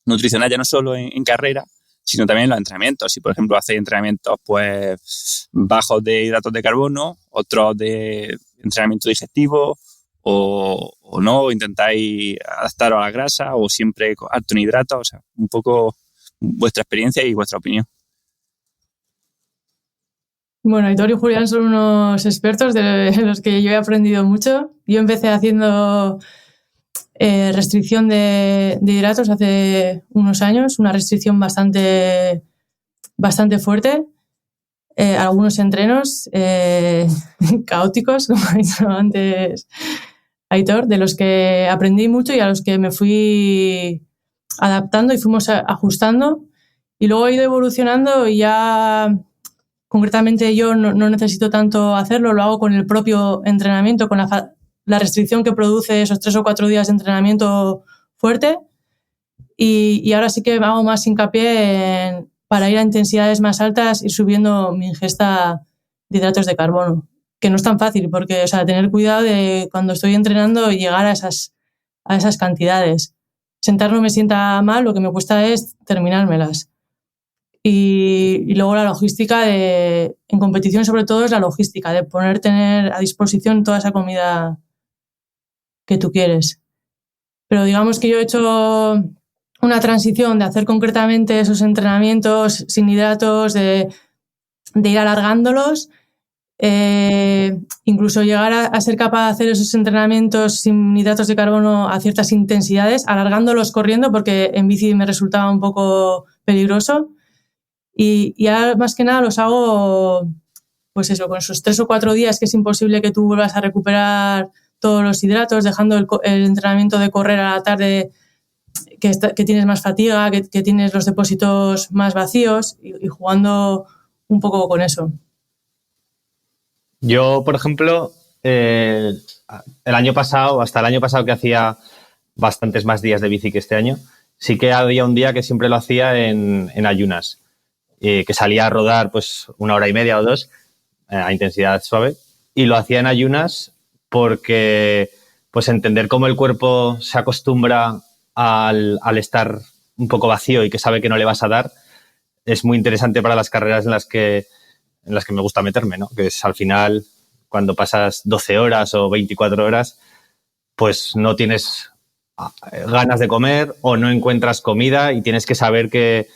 nutricional, ya no solo en carrera, sino también en los entrenamientos. Si, por ejemplo, hacéis entrenamientos pues bajos de hidratos de carbono, otros de entrenamiento digestivo, o no, intentáis adaptaros a la grasa, o siempre alto en hidratos, o sea, un poco vuestra experiencia y vuestra opinión. Bueno, Aitor y Julián son unos expertos de los que yo he aprendido mucho. Yo empecé haciendo restricción de hidratos hace unos años, una restricción bastante fuerte. Algunos entrenos caóticos, como ha dicho antes Aitor, de los que aprendí mucho y a los que me fui adaptando y fuimos ajustando. Y luego he ido evolucionando y ya... Concretamente yo no necesito tanto hacerlo, lo hago con el propio entrenamiento, con la restricción que produce esos 3 o 4 días de entrenamiento fuerte, y ahora sí que hago más hincapié para ir a intensidades más altas, ir subiendo mi ingesta de hidratos de carbono, que no es tan fácil porque, o sea, tener cuidado de cuando estoy entrenando llegar a esas cantidades. Sentar no me sienta mal, lo que me cuesta es terminármelas. Y luego la logística en competición sobre todo es la logística, de tener a disposición toda esa comida que tú quieres. Pero digamos que yo he hecho una transición de hacer concretamente esos entrenamientos sin hidratos, de ir alargándolos, incluso llegar a ser capaz de hacer esos entrenamientos sin hidratos de carbono a ciertas intensidades, alargándolos corriendo porque en bici me resultaba un poco peligroso. Y ahora más que nada los hago, pues eso, con esos 3 o 4 días que es imposible que tú vuelvas a recuperar todos los hidratos, dejando el entrenamiento de correr a la tarde que tienes más fatiga, que tienes los depósitos más vacíos y jugando un poco con eso. Yo, por ejemplo, el año pasado, hasta el año pasado que hacía bastantes más días de bici que este año, sí que había un día que siempre lo hacía en ayunas. Que salía a rodar pues 1 hora y media o 2 a intensidad suave, y lo hacía en ayunas porque pues entender cómo el cuerpo se acostumbra al estar un poco vacío y que sabe que no le vas a dar es muy interesante para las carreras en las que me gusta meterme, ¿no? Que es al final cuando pasas 12 horas o 24 horas pues no tienes ganas de comer o no encuentras comida y tienes que saber que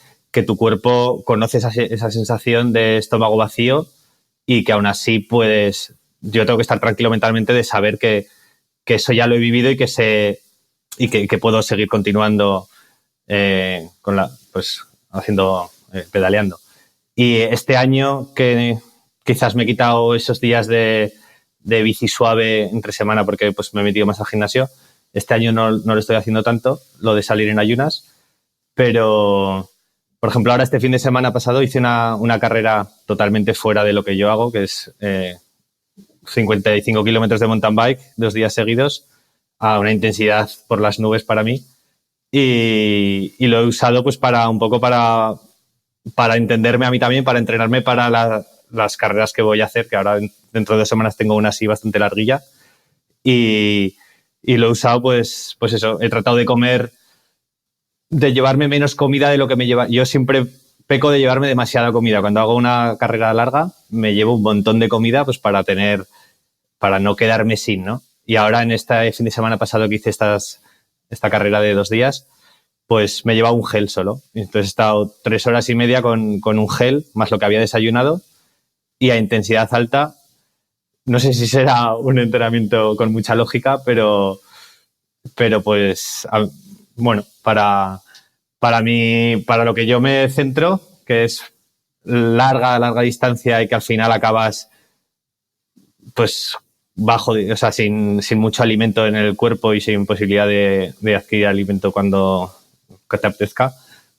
tu cuerpo conoce esa sensación de estómago vacío y que aún así yo tengo que estar tranquilo mentalmente de saber que eso ya lo he vivido y que puedo seguir continuando pedaleando. Y este año que quizás me he quitado esos días de bici suave entre semana porque pues me he metido más al gimnasio, este año no lo estoy haciendo tanto, lo de salir en ayunas, pero por ejemplo, ahora este fin de semana pasado hice una carrera totalmente fuera de lo que yo hago, que es 55 kilómetros de mountain bike, 2 días seguidos, a una intensidad por las nubes para mí. Y lo he usado pues para entenderme a mí también, para entrenarme para las carreras que voy a hacer, que ahora dentro de 2 semanas tengo una así bastante larguilla. Y lo he usado pues eso, he tratado de llevarme menos comida de lo que me lleva. Yo siempre peco de llevarme demasiada comida. Cuando hago una carrera larga, me llevo un montón de comida pues para no quedarme sin, ¿no? Y ahora en este fin de semana pasado que hice esta carrera de 2 días, pues me he llevado un gel solo. Entonces he estado 3 horas y media con un gel, más lo que había desayunado, y a intensidad alta. No sé si será un entrenamiento con mucha lógica, pero pues, bueno, para lo que yo me centro, que es larga distancia y que al final acabas pues sin mucho alimento en el cuerpo y sin posibilidad de adquirir alimento cuando te apetezca,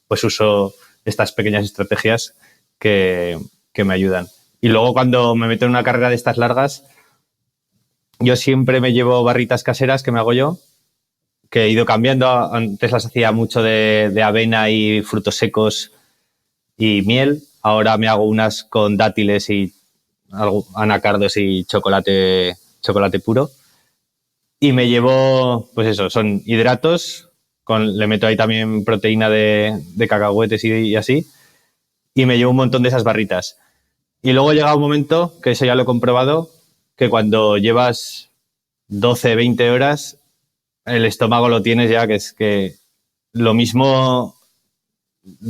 pues uso estas pequeñas estrategias que me ayudan. Y luego cuando me meto en una carrera de estas largas, yo siempre me llevo barritas caseras que me hago yo, que he ido cambiando. Antes las hacía mucho de avena y frutos secos y miel. Ahora me hago unas con dátiles y anacardos y chocolate puro. Y me llevo, pues eso, son hidratos, le meto ahí también proteína de cacahuetes y así. Y me llevo un montón de esas barritas. Y luego llega un momento, que eso ya lo he comprobado, que cuando llevas 12, 20 horas, el estómago lo tienes ya, que es que lo mismo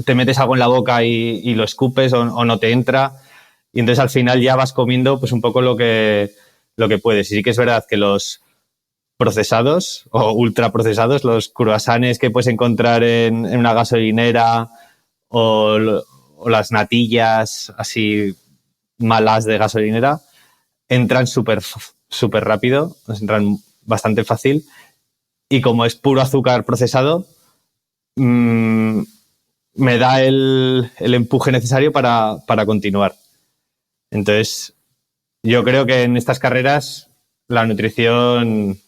te metes algo en la boca y lo escupes o no te entra. Y entonces al final ya vas comiendo pues un poco lo que puedes. Y sí que es verdad que los procesados o ultraprocesados, los croissants que puedes encontrar en una gasolinera o las natillas así malas de gasolinera, entran súper rápido, entran bastante fácil, y como es puro azúcar procesado, me da el empuje necesario para continuar. Entonces, yo creo que en estas carreras la nutrición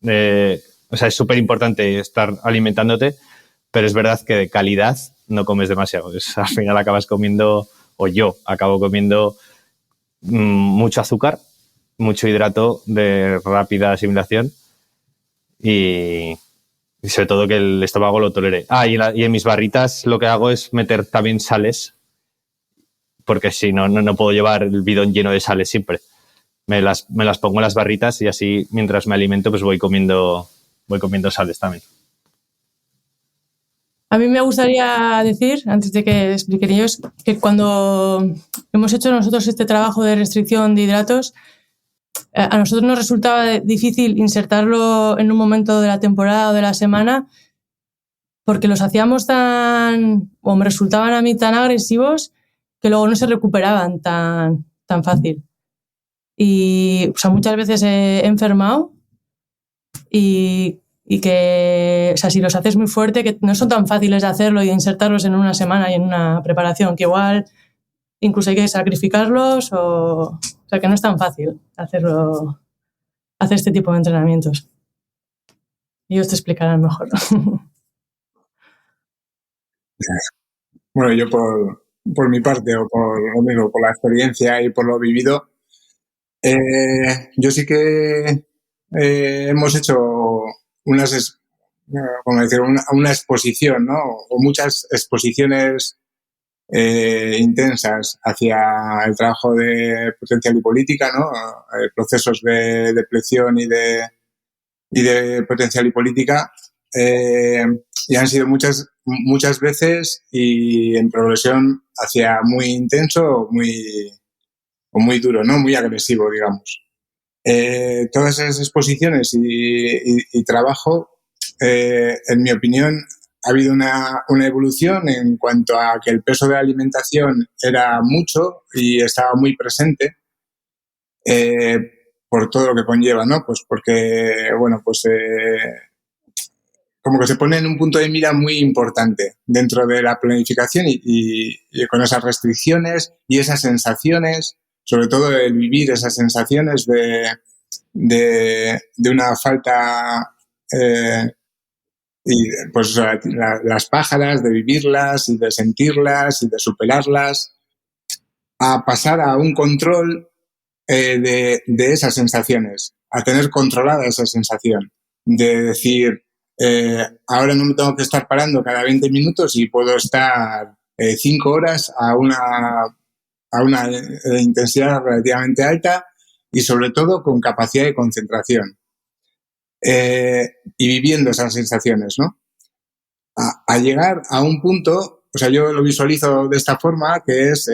es súper importante estar alimentándote, pero es verdad que de calidad no comes demasiado. Al final acabas comiendo, o yo acabo comiendo mucho azúcar, mucho hidrato de rápida asimilación y sobre todo que el estómago lo tolere. Y en mis barritas lo que hago es meter también sales, porque si no, no puedo llevar el bidón lleno de sales siempre. Me las pongo en las barritas y así mientras me alimento pues voy comiendo sales también. A mí me gustaría decir, antes de que expliquen ellos, que cuando hemos hecho nosotros este trabajo de restricción de hidratos, a nosotros nos resultaba difícil insertarlo en un momento de la temporada o de la semana porque los hacíamos o me resultaban a mí tan agresivos que luego no se recuperaban tan fácil. Y o sea, muchas veces he enfermado y que, o sea, si los haces muy fuerte, que no son tan fáciles de hacerlo y de insertarlos en una semana y en una preparación, que igual incluso hay que sacrificarlos o sea, que no es tan fácil hacer este tipo de entrenamientos. Ellos te explicarán mejor. Bueno, yo por mi parte, o por lo mismo, por la experiencia y por lo vivido, yo sí que hemos hecho una exposición, ¿no? O muchas exposiciones intensas hacia el trabajo de potencia lipolítica, ¿no? Procesos de depleción y de potencia lipolítica. Y han sido muchas veces y en progresión hacia muy intenso o muy duro, ¿no? Muy agresivo, digamos. Todas esas exposiciones y trabajo, en mi opinión, ha habido una evolución en cuanto a que el peso de la alimentación era mucho y estaba muy presente por todo lo que conlleva, ¿no? Pues porque, bueno, pues como que se pone en un punto de mira muy importante dentro de la planificación y con esas restricciones y esas sensaciones, sobre todo el vivir esas sensaciones de una falta y pues las pájaras, de vivirlas y de sentirlas y de superarlas, a pasar a un control de esas sensaciones, a tener controlada esa sensación, de decir, ahora no me tengo que estar parando cada 20 minutos y puedo estar 5 horas a una intensidad relativamente alta y sobre todo con capacidad de concentración. Y viviendo esas sensaciones, ¿no? A llegar a un punto, o sea, yo lo visualizo de esta forma, que es,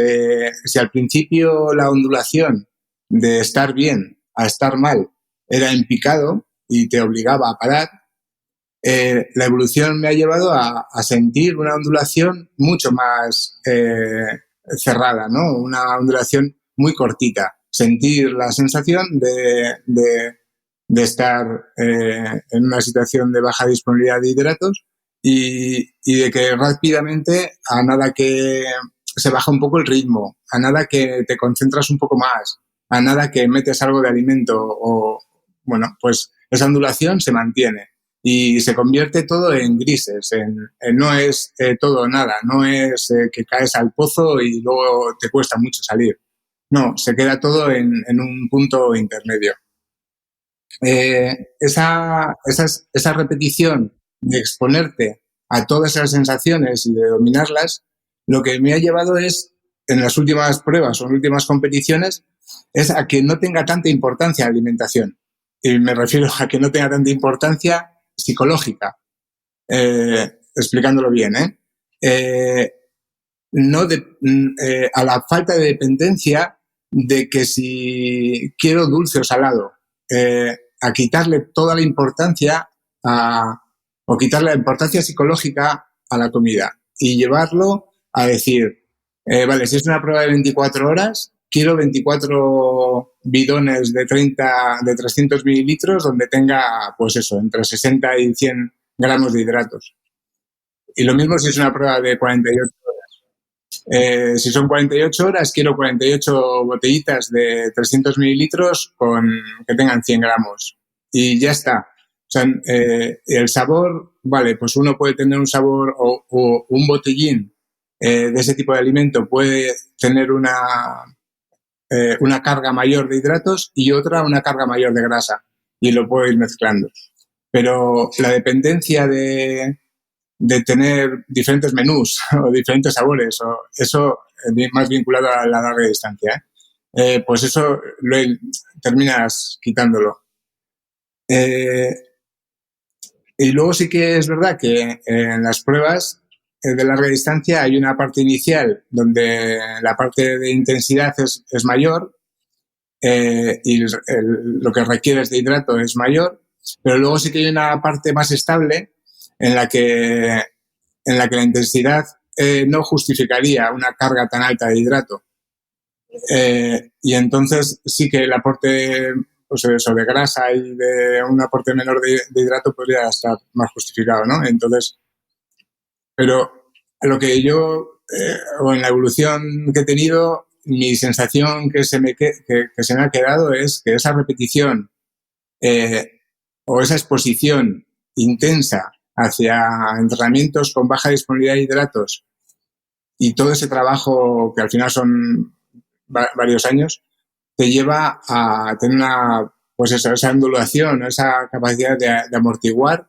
si al principio la ondulación de estar bien a estar mal era en picado y te obligaba a parar, la evolución me ha llevado a sentir una ondulación mucho más cerrada, ¿no? Una ondulación muy cortita. Sentir la sensación de estar en una situación de baja disponibilidad de hidratos y de que rápidamente, a nada que se baja un poco el ritmo, a nada que te concentras un poco más, a nada que metes algo de alimento o, bueno, pues esa ondulación se mantiene y se convierte todo en grises, no es todo o nada, no es que caes al pozo y luego te cuesta mucho salir. No, se queda todo en un punto intermedio. Esa repetición de exponerte a todas esas sensaciones y de dominarlas, lo que me ha llevado es, en las últimas pruebas o en últimas competiciones, es a que no tenga tanta importancia la alimentación. Y me refiero a que no tenga tanta importancia psicológica, explicándolo bien, a la falta de dependencia de que si quiero dulce o salado, a quitarle toda la importancia o quitarle la importancia psicológica a la comida y llevarlo a decir, vale, si es una prueba de 24 horas, quiero 24 bidones de 300 mililitros donde tenga, pues eso, entre 60 y 100 gramos de hidratos. Y lo mismo si es una prueba de 48 horas. Si son 48 horas, quiero 48 botellitas de 300 mililitros que tengan 100 gramos. Y ya está. O sea, el sabor, vale, pues uno puede tener un sabor o un botellín de ese tipo de alimento puede tener una carga mayor de hidratos y otra una carga mayor de grasa. Y lo puedo ir mezclando. Pero la dependencia de tener diferentes menús o diferentes sabores, o eso más vinculado a la larga distancia, pues eso terminas quitándolo. Y luego sí que es verdad que en las pruebas de larga distancia hay una parte inicial donde la parte de intensidad es mayor y lo que requieres de hidrato es mayor, pero luego sí que hay una parte más estable en la que la intensidad no justificaría una carga tan alta de hidrato. Y entonces sí que el aporte pues eso, de grasa y de un aporte menor de hidrato podría estar más justificado, ¿no? Entonces, pero lo que yo, o en la evolución que he tenido, mi sensación que se me ha quedado es que esa repetición o esa exposición intensa hacia entrenamientos con baja disponibilidad de hidratos y todo ese trabajo que al final son varios años, te lleva a tener esa ondulación, esa capacidad de amortiguar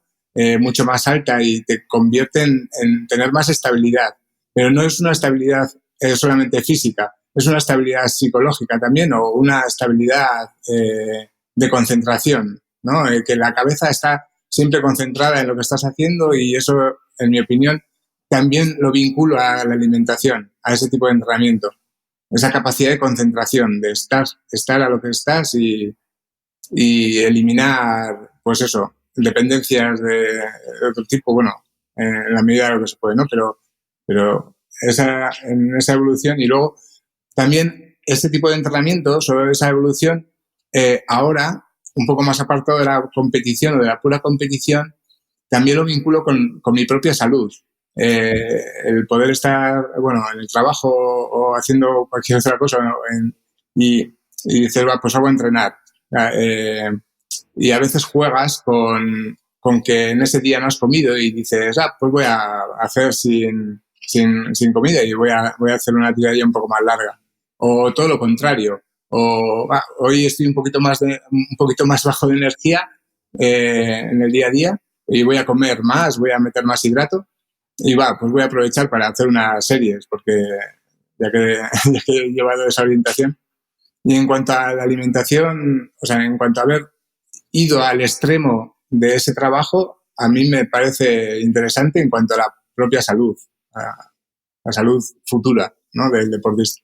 mucho más alta y te convierte en tener más estabilidad. Pero no es una estabilidad solamente física, es una estabilidad psicológica también o una estabilidad de concentración, ¿no? Que la cabeza está siempre concentrada en lo que estás haciendo y eso, en mi opinión, también lo vinculo a la alimentación, a ese tipo de entrenamiento. Esa capacidad de concentración, de estar a lo que estás y eliminar, pues eso, dependencias de otro tipo, bueno, en la medida de lo que se puede, ¿no? Pero en esa evolución y luego también este tipo de entrenamientos o esa evolución ahora, un poco más apartado de la competición o de la pura competición, también lo vinculo con mi propia salud. El poder estar, bueno, en el trabajo o haciendo cualquier otra cosa, ¿no? y dices, pues hago a entrenar. Y a veces juegas con que en ese día no has comido y dices, pues voy a hacer sin comida y voy a hacer una tiradilla un poco más larga. O todo lo contrario. O hoy estoy un poquito más bajo de energía en el día a día y voy a comer más, voy a meter más hidrato. Y pues voy a aprovechar para hacer unas series, porque ya que he llevado esa orientación. Y en cuanto a la alimentación, o sea, en cuanto a haber ido al extremo de ese trabajo, a mí me parece interesante en cuanto a la propia salud, a la salud futura, ¿no? Del deportista.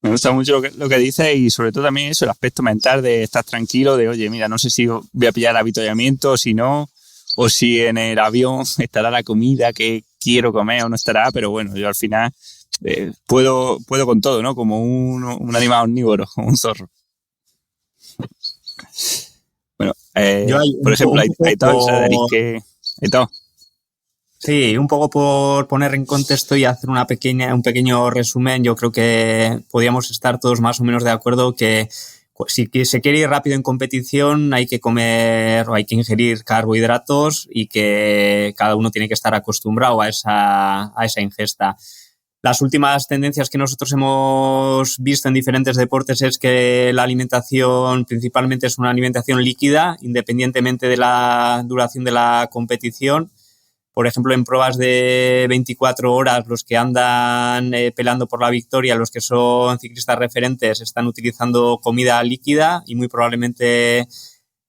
Me gusta mucho lo que dices y sobre todo también eso, el aspecto mental de estar tranquilo, de oye, mira, no sé si voy a pillar avituallamiento o si no, o si en el avión estará la comida que quiero comer o no estará, pero bueno, yo al final puedo con todo, ¿no? Como un animal omnívoro, como un zorro. Bueno, por ejemplo, hay todo, Aitor. Sí, un poco por poner en contexto y hacer un pequeño resumen, yo creo que podríamos estar todos más o menos de acuerdo que si se quiere ir rápido en competición hay que comer o hay que ingerir carbohidratos y que cada uno tiene que estar acostumbrado a esa ingesta. Las últimas tendencias que nosotros hemos visto en diferentes deportes es que la alimentación principalmente es una alimentación líquida, independientemente de la duración de la competición. Por ejemplo, en pruebas de 24 horas, los que andan peleando por la victoria, los que son ciclistas referentes, están utilizando comida líquida y muy probablemente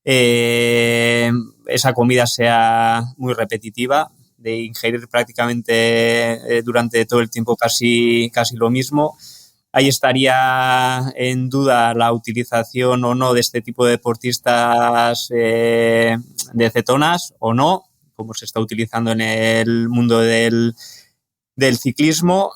esa comida sea muy repetitiva, de ingerir prácticamente durante todo el tiempo casi lo mismo. Ahí estaría en duda la utilización o no de este tipo de deportistas de cetonas o no, como se está utilizando en el mundo del ciclismo.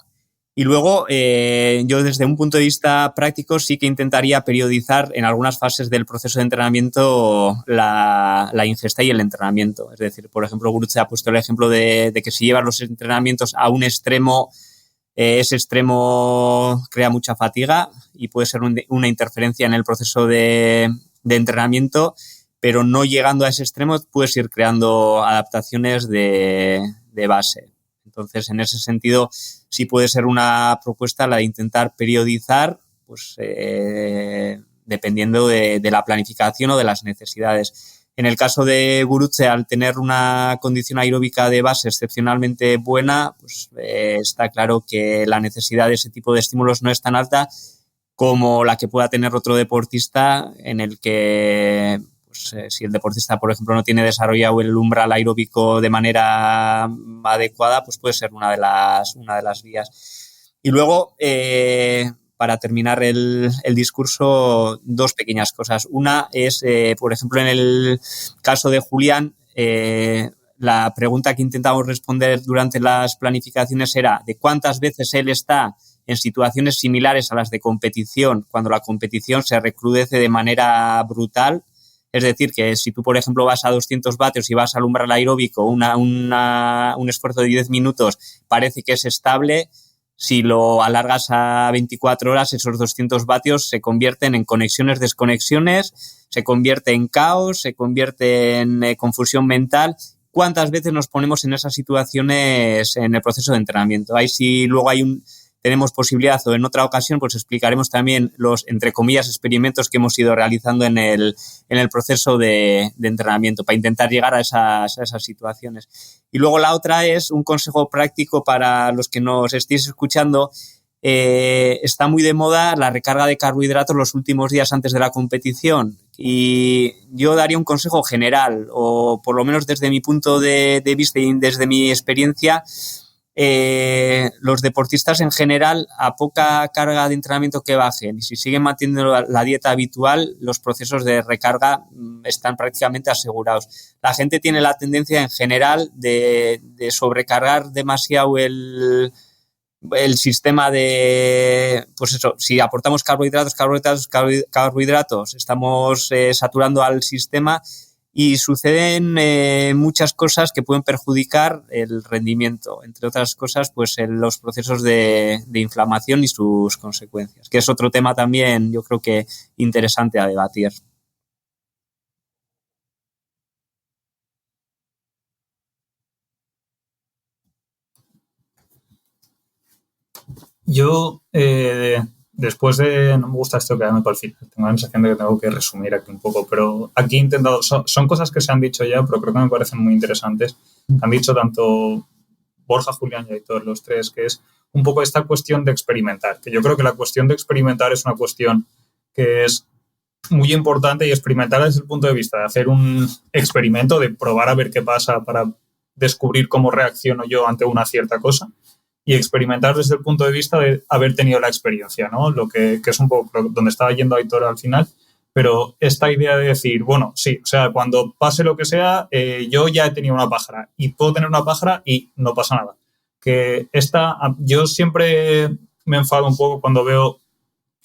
Y luego, yo desde un punto de vista práctico sí que intentaría periodizar en algunas fases del proceso de entrenamiento la ingesta y el entrenamiento. Es decir, por ejemplo, Gurutze ha puesto el ejemplo de que si llevas los entrenamientos a un extremo, ese extremo crea mucha fatiga y puede ser una interferencia en el proceso de entrenamiento, pero no llegando a ese extremo puedes ir creando adaptaciones de base. Entonces, en ese sentido, sí puede ser una propuesta la de intentar periodizar, pues dependiendo de la planificación o de las necesidades. En el caso de Gurutze, al tener una condición aeróbica de base excepcionalmente buena, pues está claro que la necesidad de ese tipo de estímulos no es tan alta como la que pueda tener otro deportista, en el que pues, si el deportista, por ejemplo, no tiene desarrollado el umbral aeróbico de manera adecuada, pues puede ser una de las vías. Y luego, para terminar el discurso, dos pequeñas cosas. Una es, por ejemplo, en el caso de Julián, la pregunta que intentamos responder durante las planificaciones era de cuántas veces él está en situaciones similares a las de competición, cuando la competición se recrudece de manera brutal. Es decir, que si tú, por ejemplo, vas a 200 vatios y vas al umbral aeróbico, un esfuerzo de 10 minutos parece que es estable. Si lo alargas a 24 horas, esos 200 vatios se convierten en conexiones, desconexiones, se convierte en caos, se convierte en confusión mental. ¿Cuántas veces nos ponemos en esas situaciones en el proceso de entrenamiento? Ahí sí luego tenemos posibilidad, o en otra ocasión pues explicaremos también los, entre comillas, experimentos que hemos ido realizando en el proceso de entrenamiento para intentar llegar a esas situaciones. Y luego la otra es un consejo práctico para los que nos estéis escuchando. Está muy de moda la recarga de carbohidratos los últimos días antes de la competición, y yo daría un consejo general, o por lo menos desde mi punto de vista y desde mi experiencia. Los deportistas en general, a poca carga de entrenamiento que bajen, y si siguen manteniendo la dieta habitual, los procesos de recarga están prácticamente asegurados. La gente tiene la tendencia en general de sobrecargar demasiado el sistema de, pues eso, si aportamos carbohidratos, estamos saturando al sistema, y suceden muchas cosas que pueden perjudicar el rendimiento, entre otras cosas, pues los procesos de inflamación y sus consecuencias, que es otro tema también, yo creo que interesante a debatir. Yo, después de... No me gusta esto quedarme para el final. Tengo la sensación de que tengo que resumir aquí un poco, pero aquí he intentado... Son cosas que se han dicho ya, pero creo que me parecen muy interesantes. Han dicho tanto Borja, Julián y todos los tres, que es un poco esta cuestión de experimentar. Que yo creo que la cuestión de experimentar es una cuestión que es muy importante, y experimentar desde el punto de vista de hacer un experimento, de probar a ver qué pasa para descubrir cómo reacciono yo ante una cierta cosa. Y experimentar desde el punto de vista de haber tenido la experiencia, ¿no? Lo que es un poco donde estaba yendo Aitor al final, pero esta idea de decir, bueno, sí, o sea, cuando pase lo que sea, yo ya he tenido una pájara y puedo tener una pájara y no pasa nada. Yo siempre me enfado un poco cuando veo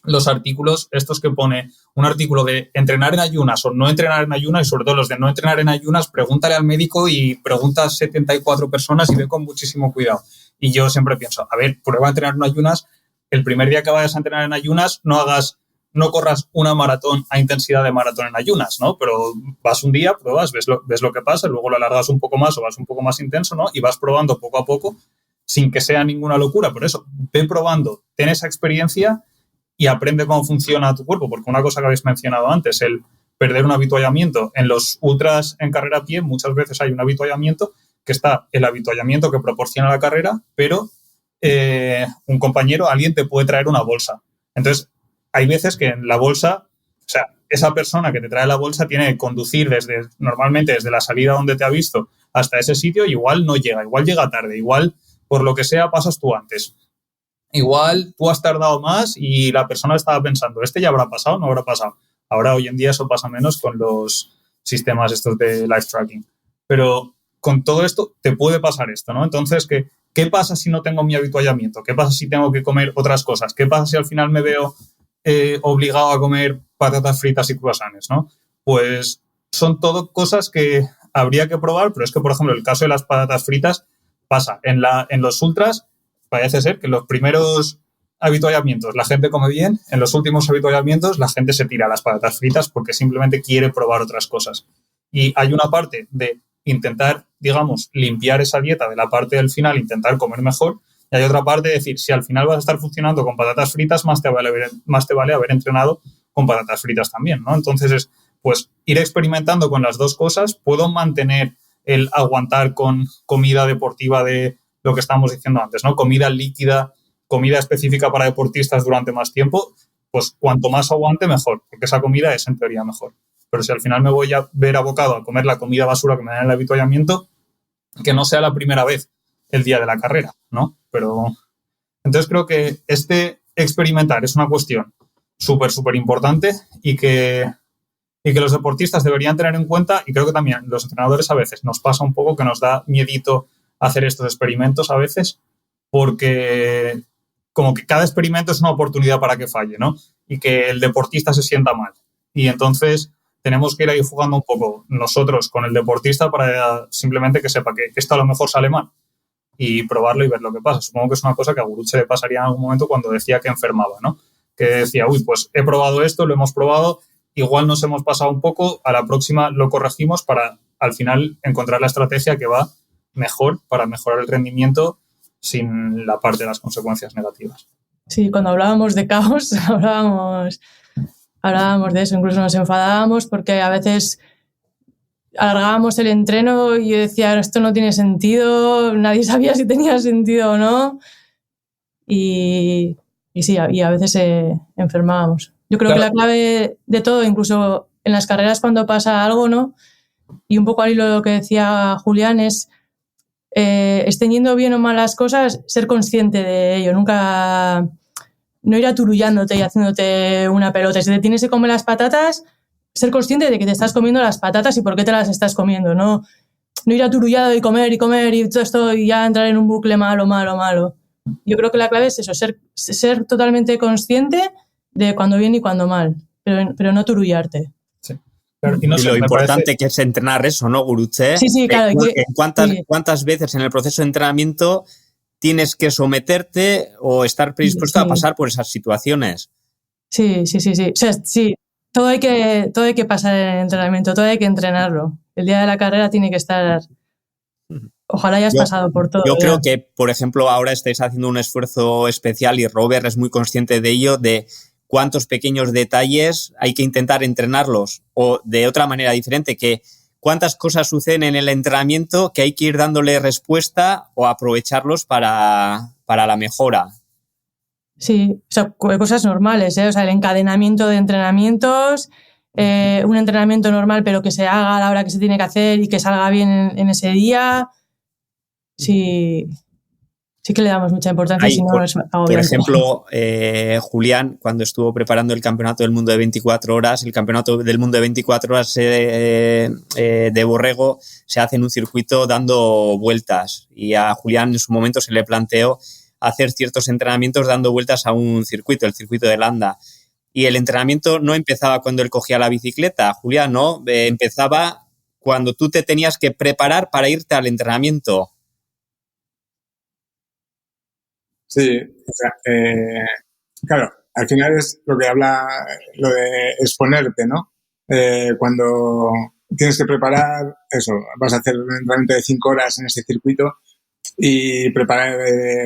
los artículos estos que pone un artículo de entrenar en ayunas o no entrenar en ayunas, y sobre todo los de no entrenar en ayunas, pregúntale al médico y pregunta a 74 personas y ve con muchísimo cuidado. Y yo siempre pienso, a ver, prueba a entrenar en ayunas. El primer día que vayas a entrenar en ayunas, no corras una maratón a intensidad de maratón en ayunas, ¿no? Pero vas un día, pruebas, ves lo que pasa, luego lo alargas un poco más o vas un poco más intenso, ¿no? Y vas probando poco a poco sin que sea ninguna locura. Por eso, ve probando, ten esa experiencia y aprende cómo funciona tu cuerpo. Porque una cosa que habéis mencionado antes, el perder un habituallamiento. En los ultras en carrera a pie muchas veces hay un habituallamiento, que está el habituallamiento que proporciona la carrera, pero un compañero, alguien te puede traer una bolsa. Entonces, hay veces que en la bolsa, o sea, esa persona que te trae la bolsa tiene que conducir normalmente desde la salida donde te ha visto hasta ese sitio, y igual no llega, igual llega tarde, igual por lo que sea pasas tú antes. Igual tú has tardado más y la persona estaba pensando, ¿este ya habrá pasado o no habrá pasado? Ahora, hoy en día, eso pasa menos con los sistemas estos de live tracking. Pero con todo esto te puede pasar esto, ¿no? Entonces, ¿qué pasa si no tengo mi habituallamiento? ¿Qué pasa si tengo que comer otras cosas? ¿Qué pasa si al final me veo obligado a comer patatas fritas y croissants, ¿no? Pues son todo cosas que habría que probar, pero es que, por ejemplo, el caso de las patatas fritas pasa. En los ultras parece ser que en los primeros habituallamientos la gente come bien, en los últimos habituallamientos la gente se tira las patatas fritas porque simplemente quiere probar otras cosas. Y hay una parte de intentar, digamos, limpiar esa dieta de la parte del final, intentar comer mejor, y hay otra parte de decir, si al final vas a estar funcionando con patatas fritas, más te vale haber entrenado con patatas fritas también, ¿no? Entonces es pues ir experimentando con las dos cosas. Puedo mantener el aguantar con comida deportiva de lo que estábamos diciendo antes, ¿no? Comida líquida, comida específica para deportistas durante más tiempo, pues cuanto más aguante, mejor, porque esa comida es en teoría mejor. Pero si al final me voy a ver abocado a comer la comida basura que me dan en el avituallamiento, que no sea la primera vez el día de la carrera, ¿no? Pero entonces creo que experimentar es una cuestión súper, súper importante y que los deportistas deberían tener en cuenta, y creo que también los entrenadores a veces nos pasa un poco que nos da miedito hacer estos experimentos a veces, porque como que cada experimento es una oportunidad para que falle, ¿no? Y que el deportista se sienta mal. Y entonces tenemos que ir ahí jugando un poco nosotros con el deportista para simplemente que sepa que esto a lo mejor sale mal y probarlo y ver lo que pasa. Supongo que es una cosa que a Guruche le pasaría en algún momento cuando decía que enfermaba, ¿no? Que decía, uy, pues he probado esto, lo hemos probado, igual nos hemos pasado un poco, a la próxima lo corregimos para al final encontrar la estrategia que va mejor para mejorar el rendimiento sin la parte de las consecuencias negativas. Sí, cuando hablábamos de caos, hablábamos de eso, incluso nos enfadábamos porque a veces alargábamos el entreno y yo decía, esto no tiene sentido, nadie sabía si tenía sentido o no, y sí, y a veces enfermábamos. Yo creo que la clave de todo, incluso en las carreras cuando pasa algo, ¿no? Y un poco al hilo de lo que decía Julián, es estén yendo bien o mal las cosas, ser consciente de ello, nunca no ir aturullándote y haciéndote una pelota. Si te tienes que comer las patatas, ser consciente de que te estás comiendo las patatas y por qué te las estás comiendo, no ir aturullado y comer y todo esto y ya entrar en un bucle malo. Yo creo que la clave es eso, ser totalmente consciente de cuando bien y cuando mal, pero no aturullarte. Sí. Pero, y lo importante que es entrenar eso, ¿no, Guruche? Sí, claro. ¿Cuántas veces en el proceso de entrenamiento tienes que someterte o estar predispuesto a pasar por esas situaciones? Sí. O sea, sí, todo hay que pasar en el entrenamiento, todo hay que entrenarlo. El día de la carrera tiene que estar... Ojalá hayas pasado por todo. Yo creo que, por ejemplo, ahora estáis haciendo un esfuerzo especial y Robert es muy consciente de ello, de cuántos pequeños detalles hay que intentar entrenarlos, o de otra manera diferente, que cuántas cosas suceden en el entrenamiento que hay que ir dándole respuesta o aprovecharlos para la mejora. Sí, o sea, cosas normales, ¿eh? O sea, el encadenamiento de entrenamientos, un entrenamiento normal pero que se haga a la hora que se tiene que hacer y que salga bien en ese día. Sí que le damos mucha importancia, si no es agobiante. Por ejemplo, Julián, cuando estuvo preparando el Campeonato del Mundo de 24 horas, el Campeonato del Mundo de 24 horas de Borrego se hace en un circuito dando vueltas, y a Julián en su momento se le planteó hacer ciertos entrenamientos dando vueltas a un circuito, el circuito de Landa. Y el entrenamiento no empezaba cuando él cogía la bicicleta, Julián, ¿no? Empezaba cuando tú te tenías que preparar para irte al entrenamiento. Sí, o sea, claro, al final es lo que habla, lo de exponerte, ¿no? Cuando tienes que preparar eso, vas a hacer un entrenamiento de 5 horas en ese circuito y preparar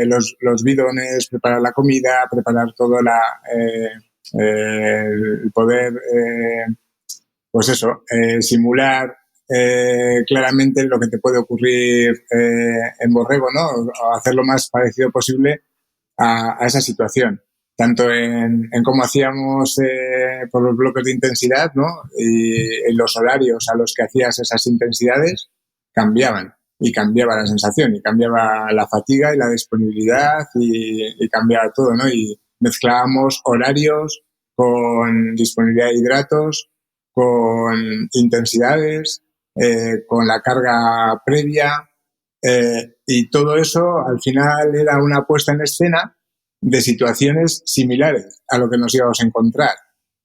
los bidones, preparar la comida, preparar todo el poder, pues eso, simular claramente lo que te puede ocurrir en Borrego, ¿no? O hacer lo más parecido posible a esa situación, tanto en cómo hacíamos por los bloques de intensidad, ¿no? Y en los horarios a los que hacías esas intensidades cambiaban, y cambiaba la sensación, y cambiaba la fatiga y la disponibilidad, y cambiaba todo, ¿no? Y mezclábamos horarios con disponibilidad de hidratos, con intensidades, con la carga previa, y todo eso al final era una puesta en escena de situaciones similares a lo que nos íbamos a encontrar.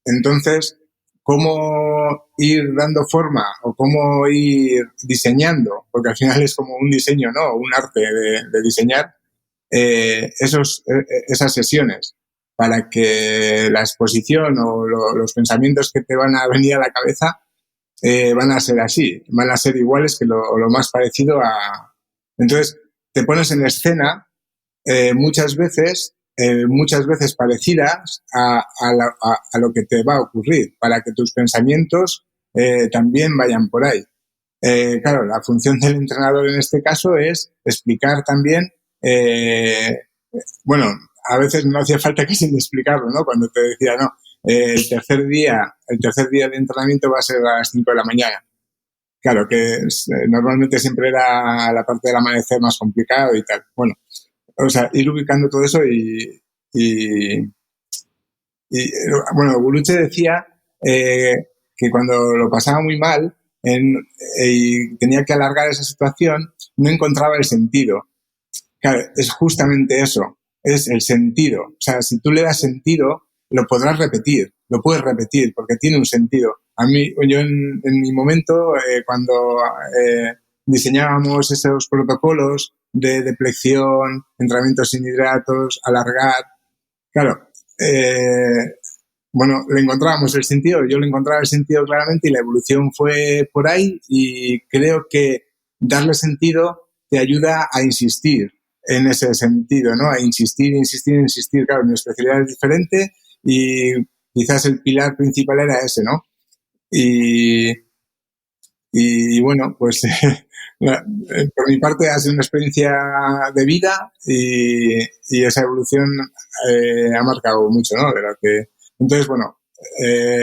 Entonces, cómo ir dando forma o cómo ir diseñando, porque al final es como un diseño, ¿no? Un arte de diseñar esas sesiones para que la exposición o los pensamientos que te van a venir a la cabeza van a ser así, van a ser iguales que lo más parecido a... Entonces, te pones en escena muchas veces parecidas a lo que te va a ocurrir, para que tus pensamientos también vayan por ahí. Claro, la función del entrenador en este caso es explicar también, bueno, a veces no hacía falta casi ni explicarlo, ¿no? Cuando te decía, no, el tercer día de entrenamiento va a ser a las 5 de la mañana. Claro, que normalmente siempre era la parte del amanecer más complicado y tal. Bueno, o sea, ir ubicando todo eso y bueno, Guluche decía que cuando lo pasaba muy mal y tenía que alargar esa situación, no encontraba el sentido. Claro, es justamente eso, es el sentido. O sea, si tú le das sentido, lo podrás repetir, lo puedes repetir porque tiene un sentido. A mí, yo en mi momento, cuando diseñábamos esos protocolos de deplección, entrenamientos sin hidratos, alargar, claro, bueno, le encontrábamos el sentido, yo le encontraba el sentido claramente y la evolución fue por ahí y creo que darle sentido te ayuda a insistir en ese sentido, ¿no? A insistir. Claro, mi especialidad es diferente y quizás el pilar principal era ese, ¿no? Y bueno, pues por mi parte ha sido una experiencia de vida y esa evolución ha marcado mucho, ¿no? De lo que, entonces, bueno,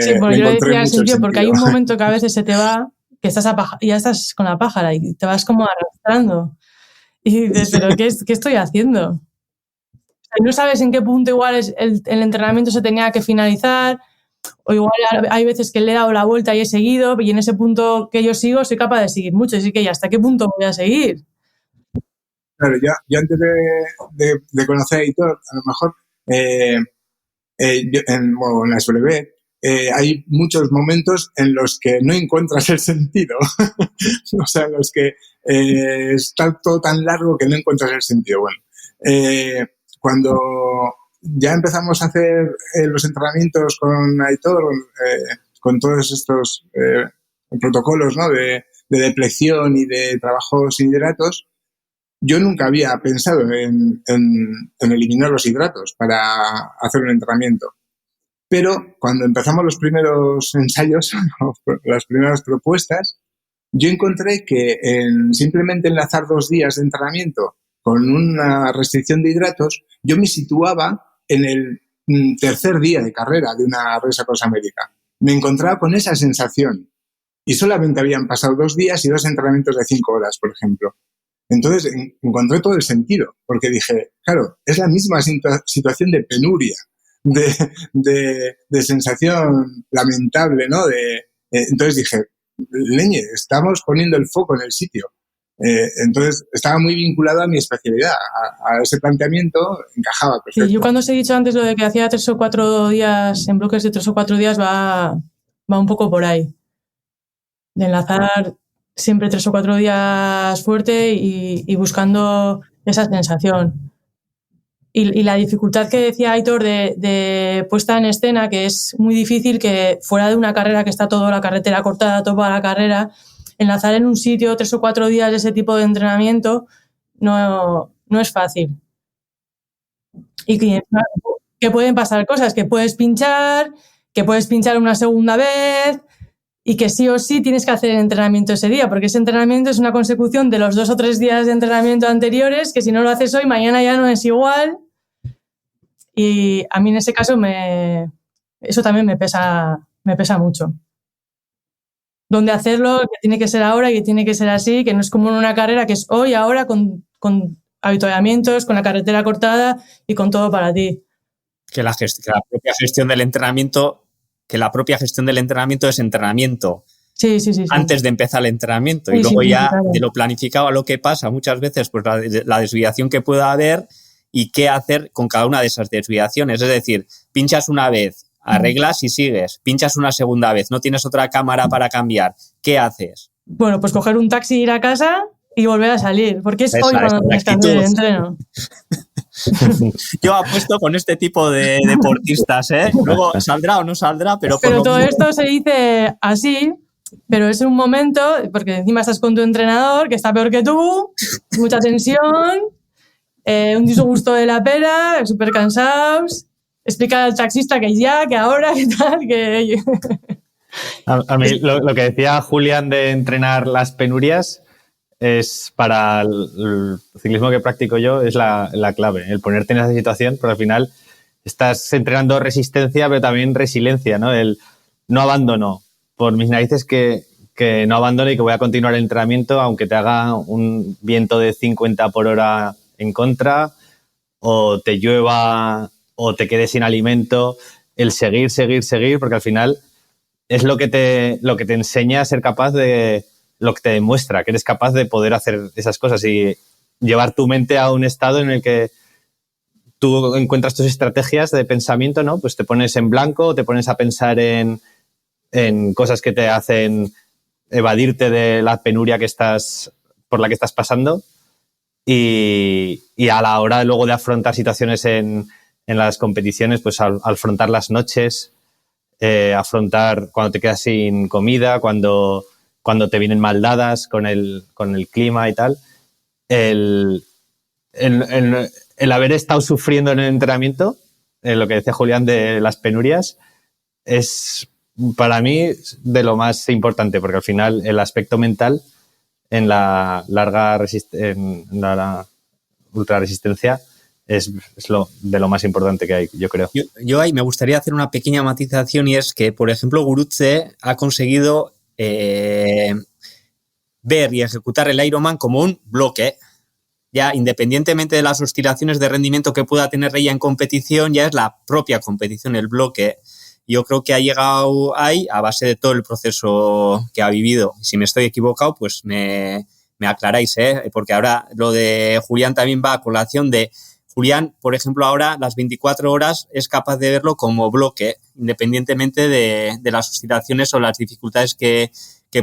sí, porque yo decía el sentido, porque hay un sentido. momento que a veces se te va, que estás y ya estás con la pájara y te vas como arrastrando. Y dices, ¿pero qué estoy haciendo? No sabes en qué punto igual el entrenamiento se tenía que finalizar, o igual hay veces que le he dado la vuelta y he seguido, y en ese punto que yo sigo soy capaz de seguir mucho, así que ¿hasta qué punto voy a seguir? Claro, yo antes de conocer a Aitor, a lo mejor en la SLB hay muchos momentos en los que no encuentras el sentido. O sea, en los que está todo tan largo que no encuentras el sentido. Bueno, cuando ya empezamos a hacer los entrenamientos con Aitor, con todos estos protocolos, ¿no? de deplección y de trabajo sin hidratos, yo nunca había pensado en eliminar los hidratos para hacer un entrenamiento. Pero cuando empezamos los primeros ensayos, las primeras propuestas, yo encontré que simplemente enlazar 2 días de entrenamiento con una restricción de hidratos, yo me situaba en el tercer día de carrera de una Race Across America. Me encontraba con esa sensación y solamente habían pasado 2 días y 2 entrenamientos de 5 horas, por ejemplo. Entonces encontré todo el sentido, porque dije, claro, es la misma situación de penuria, de sensación lamentable, ¿no? Entonces dije, leñe, estamos poniendo el foco en el sitio. Entonces estaba muy vinculado a mi especialidad, a ese planteamiento encajaba perfecto. Sí, yo cuando os he dicho antes lo de que hacía 3 o 4 días, en bloques de 3 o 4 días, va un poco por ahí. De enlazar siempre 3 o 4 días fuerte y buscando esa sensación. Y la dificultad que decía Aitor de puesta en escena, que es muy difícil que fuera de una carrera que está toda la carretera cortada, toda la carrera, enlazar en un sitio 3 o 4 días de ese tipo de entrenamiento no es fácil. Y que pueden pasar cosas, que puedes pinchar una segunda vez y que sí o sí tienes que hacer el entrenamiento ese día, porque ese entrenamiento es una consecución de los 2 o 3 días de entrenamiento anteriores, que si no lo haces hoy, mañana ya no es igual. Y a mí en ese caso eso también me pesa mucho. Dónde hacerlo, que tiene que ser ahora y que tiene que ser así, que no es como en una carrera que es hoy, ahora, con avituallamientos, con la carretera cortada y con todo para ti. Que la propia gestión del entrenamiento es entrenamiento. Sí. Antes de empezar el entrenamiento. Sí, y luego ya claro. De lo planificado a lo que pasa, muchas veces pues la desviación que pueda haber y qué hacer con cada una de esas desviaciones. Es decir, pinchas una vez, arreglas y sigues. Pinchas una segunda vez, no tienes otra cámara para cambiar. ¿Qué haces? Bueno, pues coger un taxi, ir a casa y volver a salir, porque es hoy cuando tienes que hacer el entreno. Yo apuesto con este tipo de deportistas, ¿eh? Luego saldrá o no saldrá, pero todo esto se dice así, pero es un momento, porque encima estás con tu entrenador, que está peor que tú, mucha tensión, un disgusto de la pera, súper cansados, explicar al taxista que ya, que ahora, que tal, que... A mí lo que decía Julián de entrenar las penurias es para el ciclismo que practico yo, es la clave, el ponerte en esa situación, porque al final estás entrenando resistencia, pero también resiliencia, ¿no? El no abandono, por mis narices que no abandone y que voy a continuar el entrenamiento aunque te haga un viento de 50 por hora en contra, o te llueva, o te quedes sin alimento. El seguir, porque al final es lo que te enseña a ser capaz de, lo que te demuestra que eres capaz de poder hacer esas cosas y llevar tu mente a un estado en el que tú encuentras tus estrategias de pensamiento, ¿no? Pues te pones en blanco, te pones a pensar en cosas que te hacen evadirte de la penuria por la que estás pasando y a la hora luego de afrontar situaciones en las competiciones, pues al afrontar las noches, afrontar cuando te quedas sin comida, cuando te vienen mal dadas con el clima y tal, el haber estado sufriendo en el entrenamiento, lo que decía Julián de las penurias, es para mí de lo más importante, porque al final el aspecto mental en la ultra resistencia es de lo más importante que hay, yo creo. Yo ahí me gustaría hacer una pequeña matización, y es que, por ejemplo, Gurutze ha conseguido ver y ejecutar el Ironman como un bloque. Ya independientemente de las oscilaciones de rendimiento que pueda tener ella en competición, ya es la propia competición, el bloque. Yo creo que ha llegado ahí a base de todo el proceso que ha vivido. Si me estoy equivocado, pues me aclaráis, porque ahora lo de Julián también va a colación de Julián, por ejemplo, ahora las 24 horas es capaz de verlo como bloque, independientemente de las oscilaciones o las dificultades que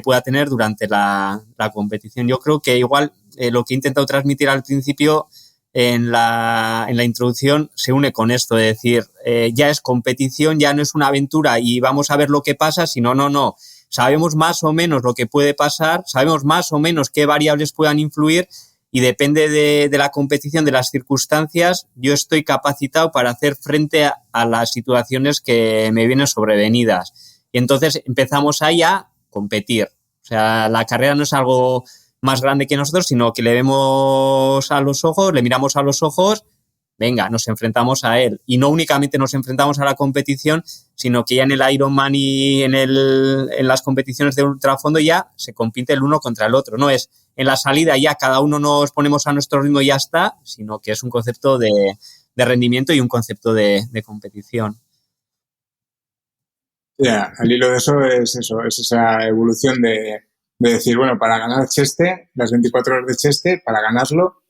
pueda tener durante la competición. Yo creo que igual lo que he intentado transmitir al principio en la introducción se une con esto, de decir, ya es competición, ya no es una aventura y vamos a ver lo que pasa, sino no. Sabemos más o menos lo que puede pasar, sabemos más o menos qué variables puedan influir y depende de la competición, de las circunstancias, yo estoy capacitado para hacer frente a las situaciones que me vienen sobrevenidas. Y entonces empezamos ahí a competir. O sea, la carrera no es algo más grande que nosotros, sino que le vemos a los ojos, le miramos a los ojos, venga, nos enfrentamos a él. Y no únicamente nos enfrentamos a la competición, sino que ya en el Ironman y en las competiciones de ultrafondo ya se compite el uno contra el otro. No es en la salida ya cada uno nos ponemos a nuestro ritmo y ya está, sino que es un concepto de rendimiento y un concepto de competición. Ya, al hilo de eso es esa evolución de decir, bueno, para ganar Cheste, las 24 horas de Cheste, para ganarlo,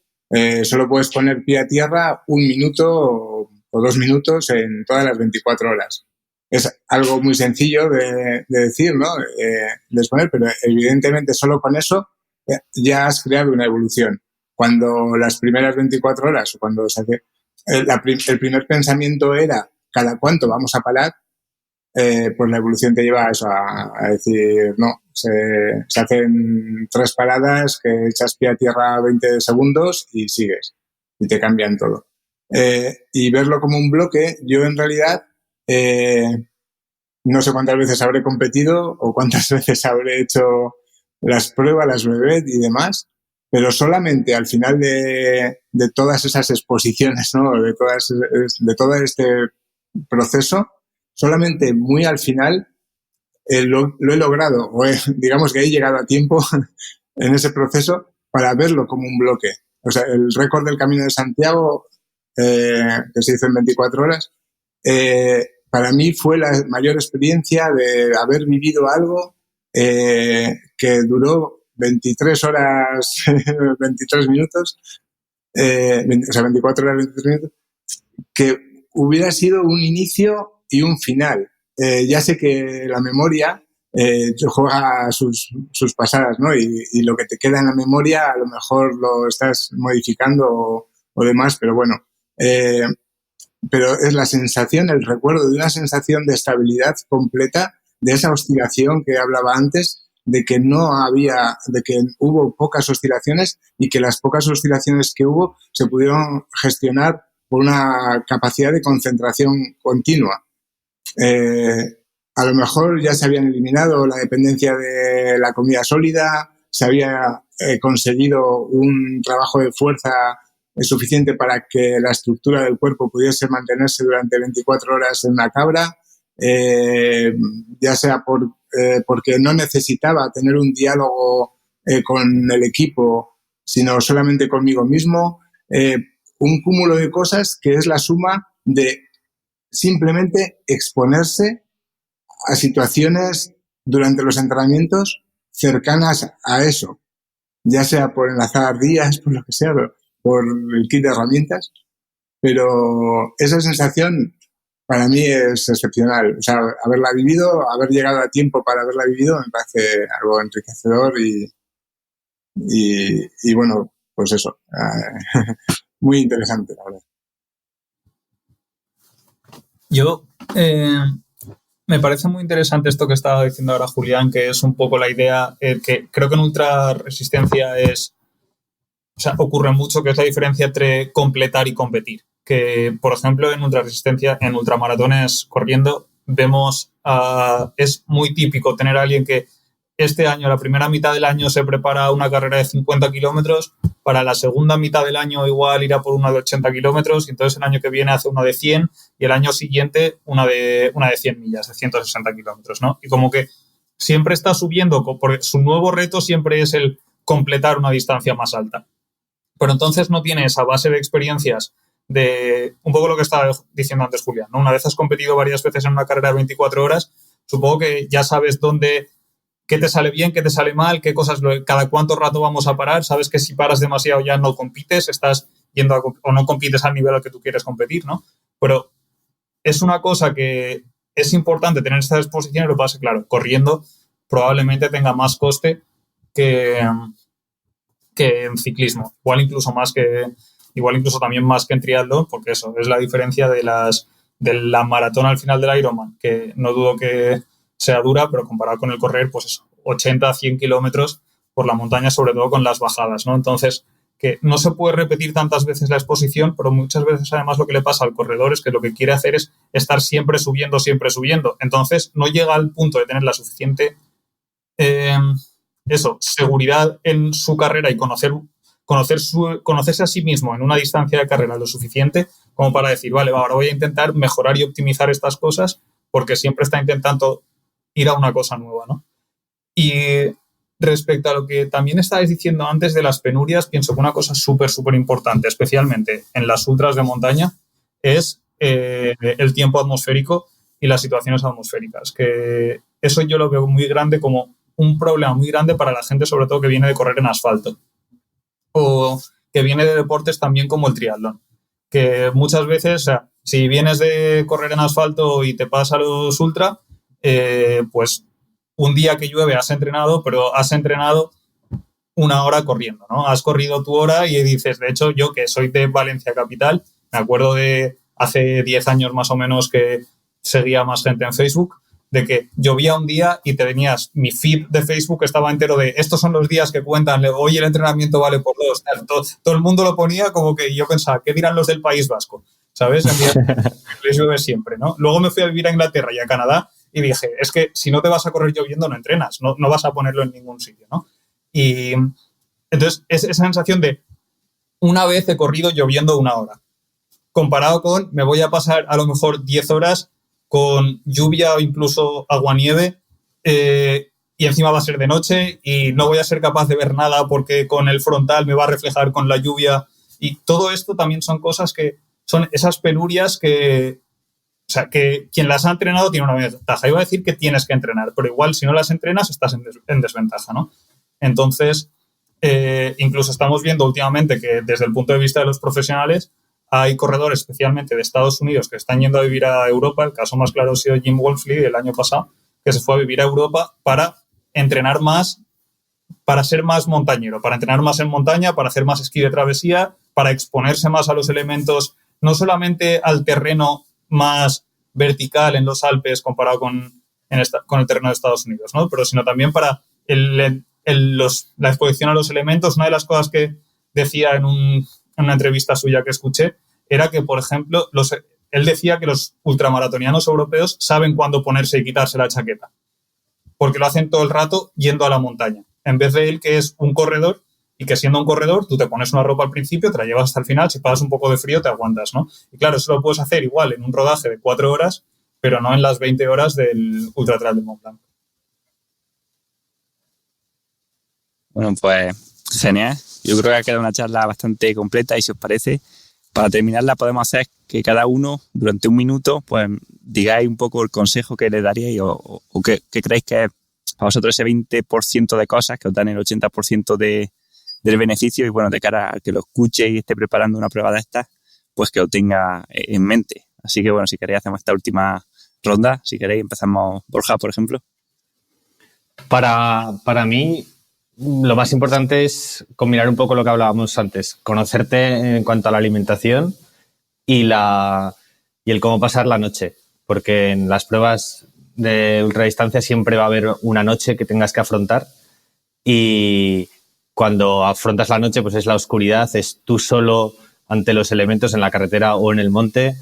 solo puedes poner pie a tierra 1 minuto o 2 minutos en todas las 24 horas. Es algo muy sencillo de decir, ¿no? De exponer, pero evidentemente solo con eso ya has creado una evolución. Cuando las primeras 24 horas, o cuando se hace, el primer pensamiento era ¿cada cuánto vamos a parar? Pues la evolución te lleva a eso, a decir, no, se hacen 3 paradas que echas pie a tierra 20 segundos y sigues, y te cambian todo. Y verlo como un bloque, yo en realidad no sé cuántas veces habré competido o cuántas veces habré hecho las pruebas, las brevet y demás, pero solamente al final de todas esas exposiciones, ¿no? de todo este proceso, solamente muy al final lo he logrado, o digamos que he llegado a tiempo en ese proceso para verlo como un bloque. O sea, el récord del Camino de Santiago, que se hizo en 24 horas, para mí fue la mayor experiencia de haber vivido algo que duró 23 horas, 23 minutos, o sea, 24 horas, 23 minutos, que hubiera sido un inicio y un final. Ya sé que la memoria juega sus pasadas, ¿no? Y lo que te queda en la memoria a lo mejor lo estás modificando o demás, pero bueno. Pero es la sensación, el recuerdo de una sensación de estabilidad completa, de esa oscilación que hablaba antes, de que de que hubo pocas oscilaciones y que las pocas oscilaciones que hubo se pudieron gestionar por una capacidad de concentración continua. a lo mejor ya se habían eliminado la dependencia de la comida sólida, se había conseguido un trabajo de fuerza suficiente para que la estructura del cuerpo pudiese mantenerse durante 24 horas en una cabra, ya sea porque no necesitaba tener un diálogo con el equipo, sino solamente conmigo mismo. Un cúmulo de cosas que es la suma de simplemente exponerse a situaciones durante los entrenamientos cercanas a eso, ya sea por enlazar ardillas, por lo que sea, por el kit de herramientas, pero esa sensación para mí es excepcional. O sea, haberla vivido, haber llegado a tiempo para haberla vivido, me parece algo enriquecedor y bueno, pues eso, muy interesante, la verdad. Yo me parece muy interesante esto que estaba diciendo ahora Julián, que es un poco la idea que creo que en ultra resistencia ocurre mucho, que es la diferencia entre completar y competir. Que, por ejemplo, en ultra resistencia, en ultramaratones corriendo, vemos, es muy típico tener a alguien que este año, la primera mitad del año, se prepara una carrera de 50 kilómetros, para la segunda mitad del año igual irá por una de 80 kilómetros, y entonces el año que viene hace una de 100 y el año siguiente una de 100 millas, de 160 kilómetros, ¿no? Y como que siempre está subiendo, porque su nuevo reto siempre es el completar una distancia más alta. Pero entonces no tiene esa base de experiencias de un poco lo que estaba diciendo antes Julián, ¿no? Una vez has competido varias veces en una carrera de 24 horas, supongo que ya sabes qué te sale bien, qué te sale mal, qué cosas, cada cuánto rato vamos a parar. Sabes que si paras demasiado ya no compites, estás yendo o no compites al nivel al que tú quieres competir, ¿no? Pero es una cosa que es importante tener esta exposición, y lo que pasa, claro, corriendo probablemente tenga más coste que en ciclismo. Igual incluso también más que en triatlón, porque eso es la diferencia de la maratón al final del Ironman, que no dudo que sea dura, pero comparado con el correr, pues eso, 80, 100 kilómetros por la montaña, sobre todo con las bajadas, ¿no? Entonces, que no se puede repetir tantas veces la exposición, pero muchas veces además lo que le pasa al corredor es que lo que quiere hacer es estar siempre subiendo. Entonces, no llega al punto de tener la suficiente seguridad en su carrera y conocerse a sí mismo en una distancia de carrera lo suficiente como para decir, vale, ahora voy a intentar mejorar y optimizar estas cosas, porque siempre está intentando ir a una cosa nueva, ¿no? Y respecto a lo que también estabais diciendo antes de las penurias, pienso que una cosa súper, súper importante, especialmente en las ultras de montaña, es el tiempo atmosférico y las situaciones atmosféricas, que eso yo lo veo muy grande, como un problema muy grande para la gente, sobre todo que viene de correr en asfalto o que viene de deportes también como el triatlón, que muchas veces, o sea, si vienes de correr en asfalto y te pasa los ultra, pues un día que llueve has entrenado, pero has entrenado una hora corriendo, ¿no? Has corrido tu hora y dices, de hecho, yo que soy de Valencia capital, me acuerdo de hace 10 años más o menos que seguía más gente en Facebook, de que llovía un día y te venías, mi feed de Facebook estaba entero de estos son los días que cuentan, hoy el entrenamiento vale por 2. Todo el mundo lo ponía como que yo pensaba, ¿qué dirán los del País Vasco? ¿Sabes? Les llueve siempre, ¿no? Luego me fui a vivir a Inglaterra y a Canadá y dije, es que si no te vas a correr lloviendo no entrenas, no vas a ponerlo en ningún sitio, ¿no? Y entonces es esa sensación de una vez he corrido lloviendo una hora, comparado con me voy a pasar a lo mejor 10 horas con lluvia o incluso aguanieve y encima va a ser de noche y no voy a ser capaz de ver nada porque con el frontal me va a reflejar con la lluvia, y todo esto también son cosas que son esas penurias que, o sea, que quien las ha entrenado tiene una ventaja. Iba a decir que tienes que entrenar, pero igual si no las entrenas estás en desventaja, ¿no? Entonces, incluso estamos viendo últimamente que desde el punto de vista de los profesionales hay corredores, especialmente de Estados Unidos, que están yendo a vivir a Europa. El caso más claro ha sido Jim Wolfley el año pasado, que se fue a vivir a Europa para entrenar más, para ser más montañero, para entrenar más en montaña, para hacer más esquí de travesía, para exponerse más a los elementos, no solamente al terreno más vertical en los Alpes comparado con el terreno de Estados Unidos, ¿no? Pero sino también para la exposición a los elementos. Una de las cosas que decía en una entrevista suya que escuché era que, por ejemplo, él decía que los ultramaratonianos europeos saben cuándo ponerse y quitarse la chaqueta, porque lo hacen todo el rato yendo a la montaña. En vez de él, que es un corredor, y que siendo un corredor, tú te pones una ropa al principio, te la llevas hasta el final, si pasas un poco de frío te aguantas, ¿no? Y claro, eso lo puedes hacer igual en un rodaje de 4 horas, pero no en las 20 horas del Ultra Trail de Mont Blanc. Bueno, pues genial. Yo creo que ha quedado una charla bastante completa y si os parece, para terminarla podemos hacer que cada uno durante un minuto pues digáis un poco el consejo que le daríais o qué creéis que es para vosotros ese 20% de cosas que os dan el 80% del beneficio y bueno, de cara a que lo escuche y esté preparando una prueba de estas, pues que lo tenga en mente. Así que bueno, si queréis hacemos esta última ronda. Si queréis empezamos Borja, por ejemplo. Para mí, lo más importante es combinar un poco lo que hablábamos antes, conocerte en cuanto a la alimentación y el cómo pasar la noche, porque en las pruebas de ultradistancia siempre va a haber una noche que tengas que afrontar y cuando afrontas la noche pues es la oscuridad, es tú solo ante los elementos en la carretera o en el monte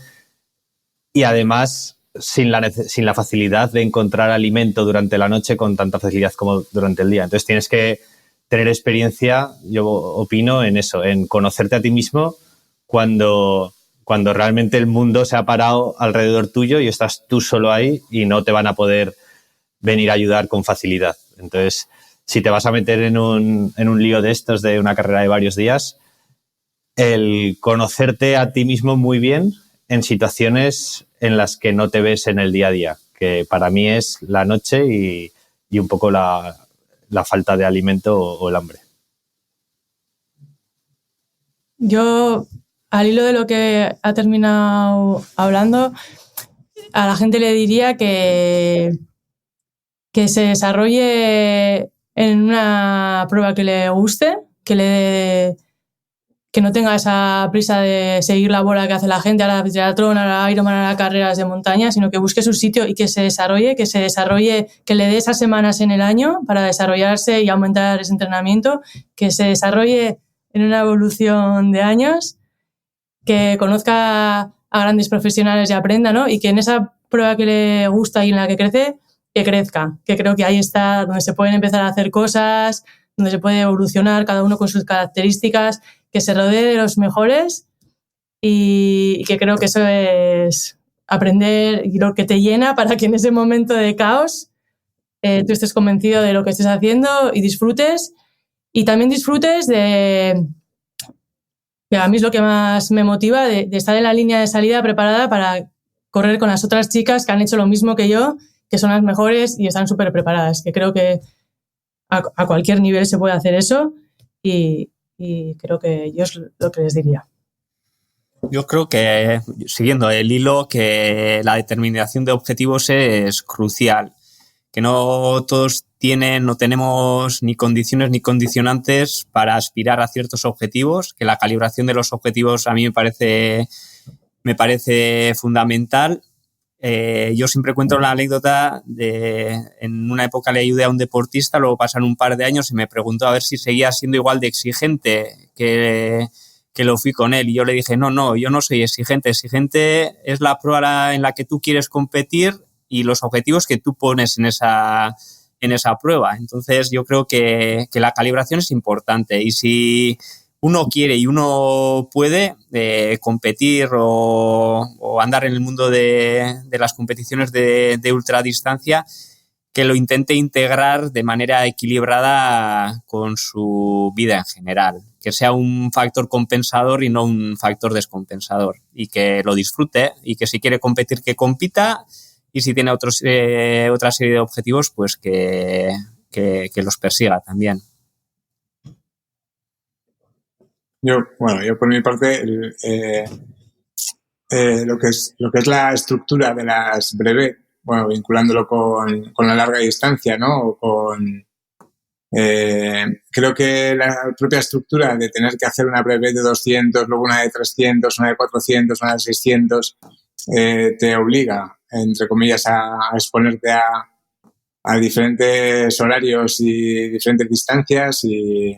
y además sin la facilidad de encontrar alimento durante la noche con tanta facilidad como durante el día. Entonces tienes que tener experiencia, yo opino, en eso, en conocerte a ti mismo cuando realmente el mundo se ha parado alrededor tuyo y estás tú solo ahí y no te van a poder venir a ayudar con facilidad. Entonces, si te vas a meter en un lío de estos, de una carrera de varios días, el conocerte a ti mismo muy bien en situaciones en las que no te ves en el día a día, que para mí es la noche y un poco la falta de alimento o el hambre. Yo, al hilo de lo que ha terminado hablando, a la gente le diría que se desarrolle en una prueba que le guste, que no tenga esa prisa de seguir la bola que hace la gente a la triatlón, a la Ironman, a las carreras de montaña, sino que busque su sitio y que se desarrolle, que le dé esas semanas en el año para desarrollarse y aumentar ese entrenamiento, que se desarrolle en una evolución de años, que conozca a grandes profesionales y aprenda, ¿no? Y que en esa prueba que le gusta y en la que crece, que crezca, que creo que ahí está donde se pueden empezar a hacer cosas, donde se puede evolucionar cada uno con sus características, que se rodee de los mejores y que creo que eso es aprender y lo que te llena para que en ese momento de caos tú estés convencido de lo que estés haciendo y disfrutes. Y también disfrutes que a mí es lo que más me motiva, de estar en la línea de salida preparada para correr con las otras chicas que han hecho lo mismo que yo, que son las mejores y están súper preparadas, que creo que a cualquier nivel se puede hacer eso y creo que yo es lo que les diría. Yo creo que, siguiendo el hilo, que la determinación de objetivos es crucial, que no todos no tenemos ni condiciones ni condicionantes para aspirar a ciertos objetivos, que la calibración de los objetivos a mí me parece fundamental. Yo siempre cuento la anécdota de en una época le ayudé a un deportista, luego pasaron un par de años y me preguntó a ver si seguía siendo igual de exigente que lo fui con él y yo le dije no, yo no soy exigente es la prueba en la que tú quieres competir y los objetivos que tú pones en esa prueba. Entonces yo creo que la calibración es importante y si uno quiere y uno puede competir o andar en el mundo de las competiciones de ultradistancia, que lo intente integrar de manera equilibrada con su vida en general, que sea un factor compensador y no un factor descompensador y que lo disfrute y que si quiere competir que compita y si tiene otra serie de objetivos pues que los persiga también. Yo por mi parte, lo que es la estructura de las brevet, bueno, vinculándolo con la larga distancia, ¿no? Creo que la propia estructura de tener que hacer una brevet de 200, luego una de 300, una de 400, una de 600, te obliga, entre comillas, a exponerte a diferentes horarios y diferentes distancias y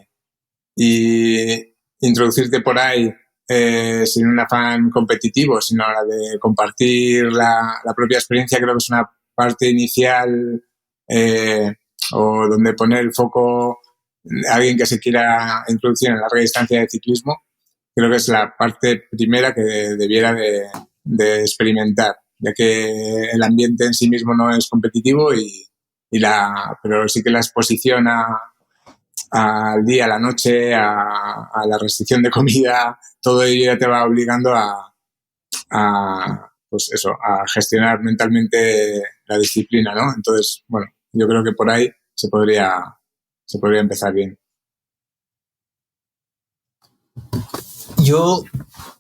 introducirte por ahí sin un afán competitivo, sino la de compartir la propia experiencia. Creo que es una parte inicial o donde poner el foco a alguien que se quiera introducir en la larga distancia de ciclismo. Creo que es la parte primera que debiera de experimentar, ya que el ambiente en sí mismo no es competitivo pero sí que la exposición al día, a la noche, a la restricción de comida, todo ello ya te va obligando pues eso, a gestionar mentalmente la disciplina, ¿no? Entonces, bueno, yo creo que por ahí se podría empezar bien. Yo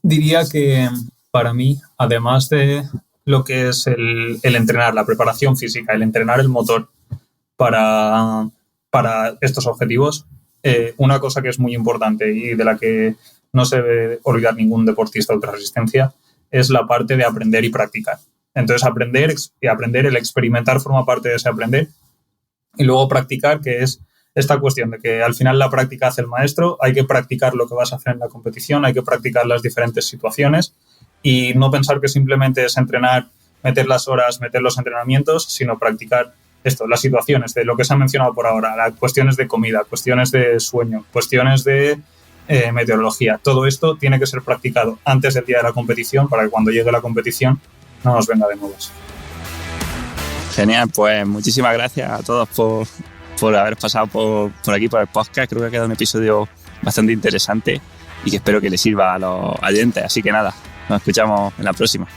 diría que para mí, además de lo que es el entrenar, la preparación física, el entrenar el motor para estos objetivos, una cosa que es muy importante y de la que no se debe olvidar ningún deportista de ultrarresistencia es la parte de aprender y practicar. Entonces, aprender, el experimentar forma parte de ese aprender, y luego practicar, que es esta cuestión de que al final la práctica hace el maestro. Hay que practicar lo que vas a hacer en la competición, hay que practicar las diferentes situaciones y no pensar que simplemente es entrenar, meter las horas, meter los entrenamientos, sino practicar las situaciones de lo que se ha mencionado por ahora, las cuestiones de comida, cuestiones de sueño, cuestiones de meteorología. Todo esto tiene que ser practicado antes del día de la competición para que cuando llegue la competición no nos venga de nuevas. Genial, pues muchísimas gracias a todos por haber pasado por aquí, por el podcast. Creo que ha quedado un episodio bastante interesante y que espero que les sirva a los oyentes. Así que nada, nos escuchamos en la próxima.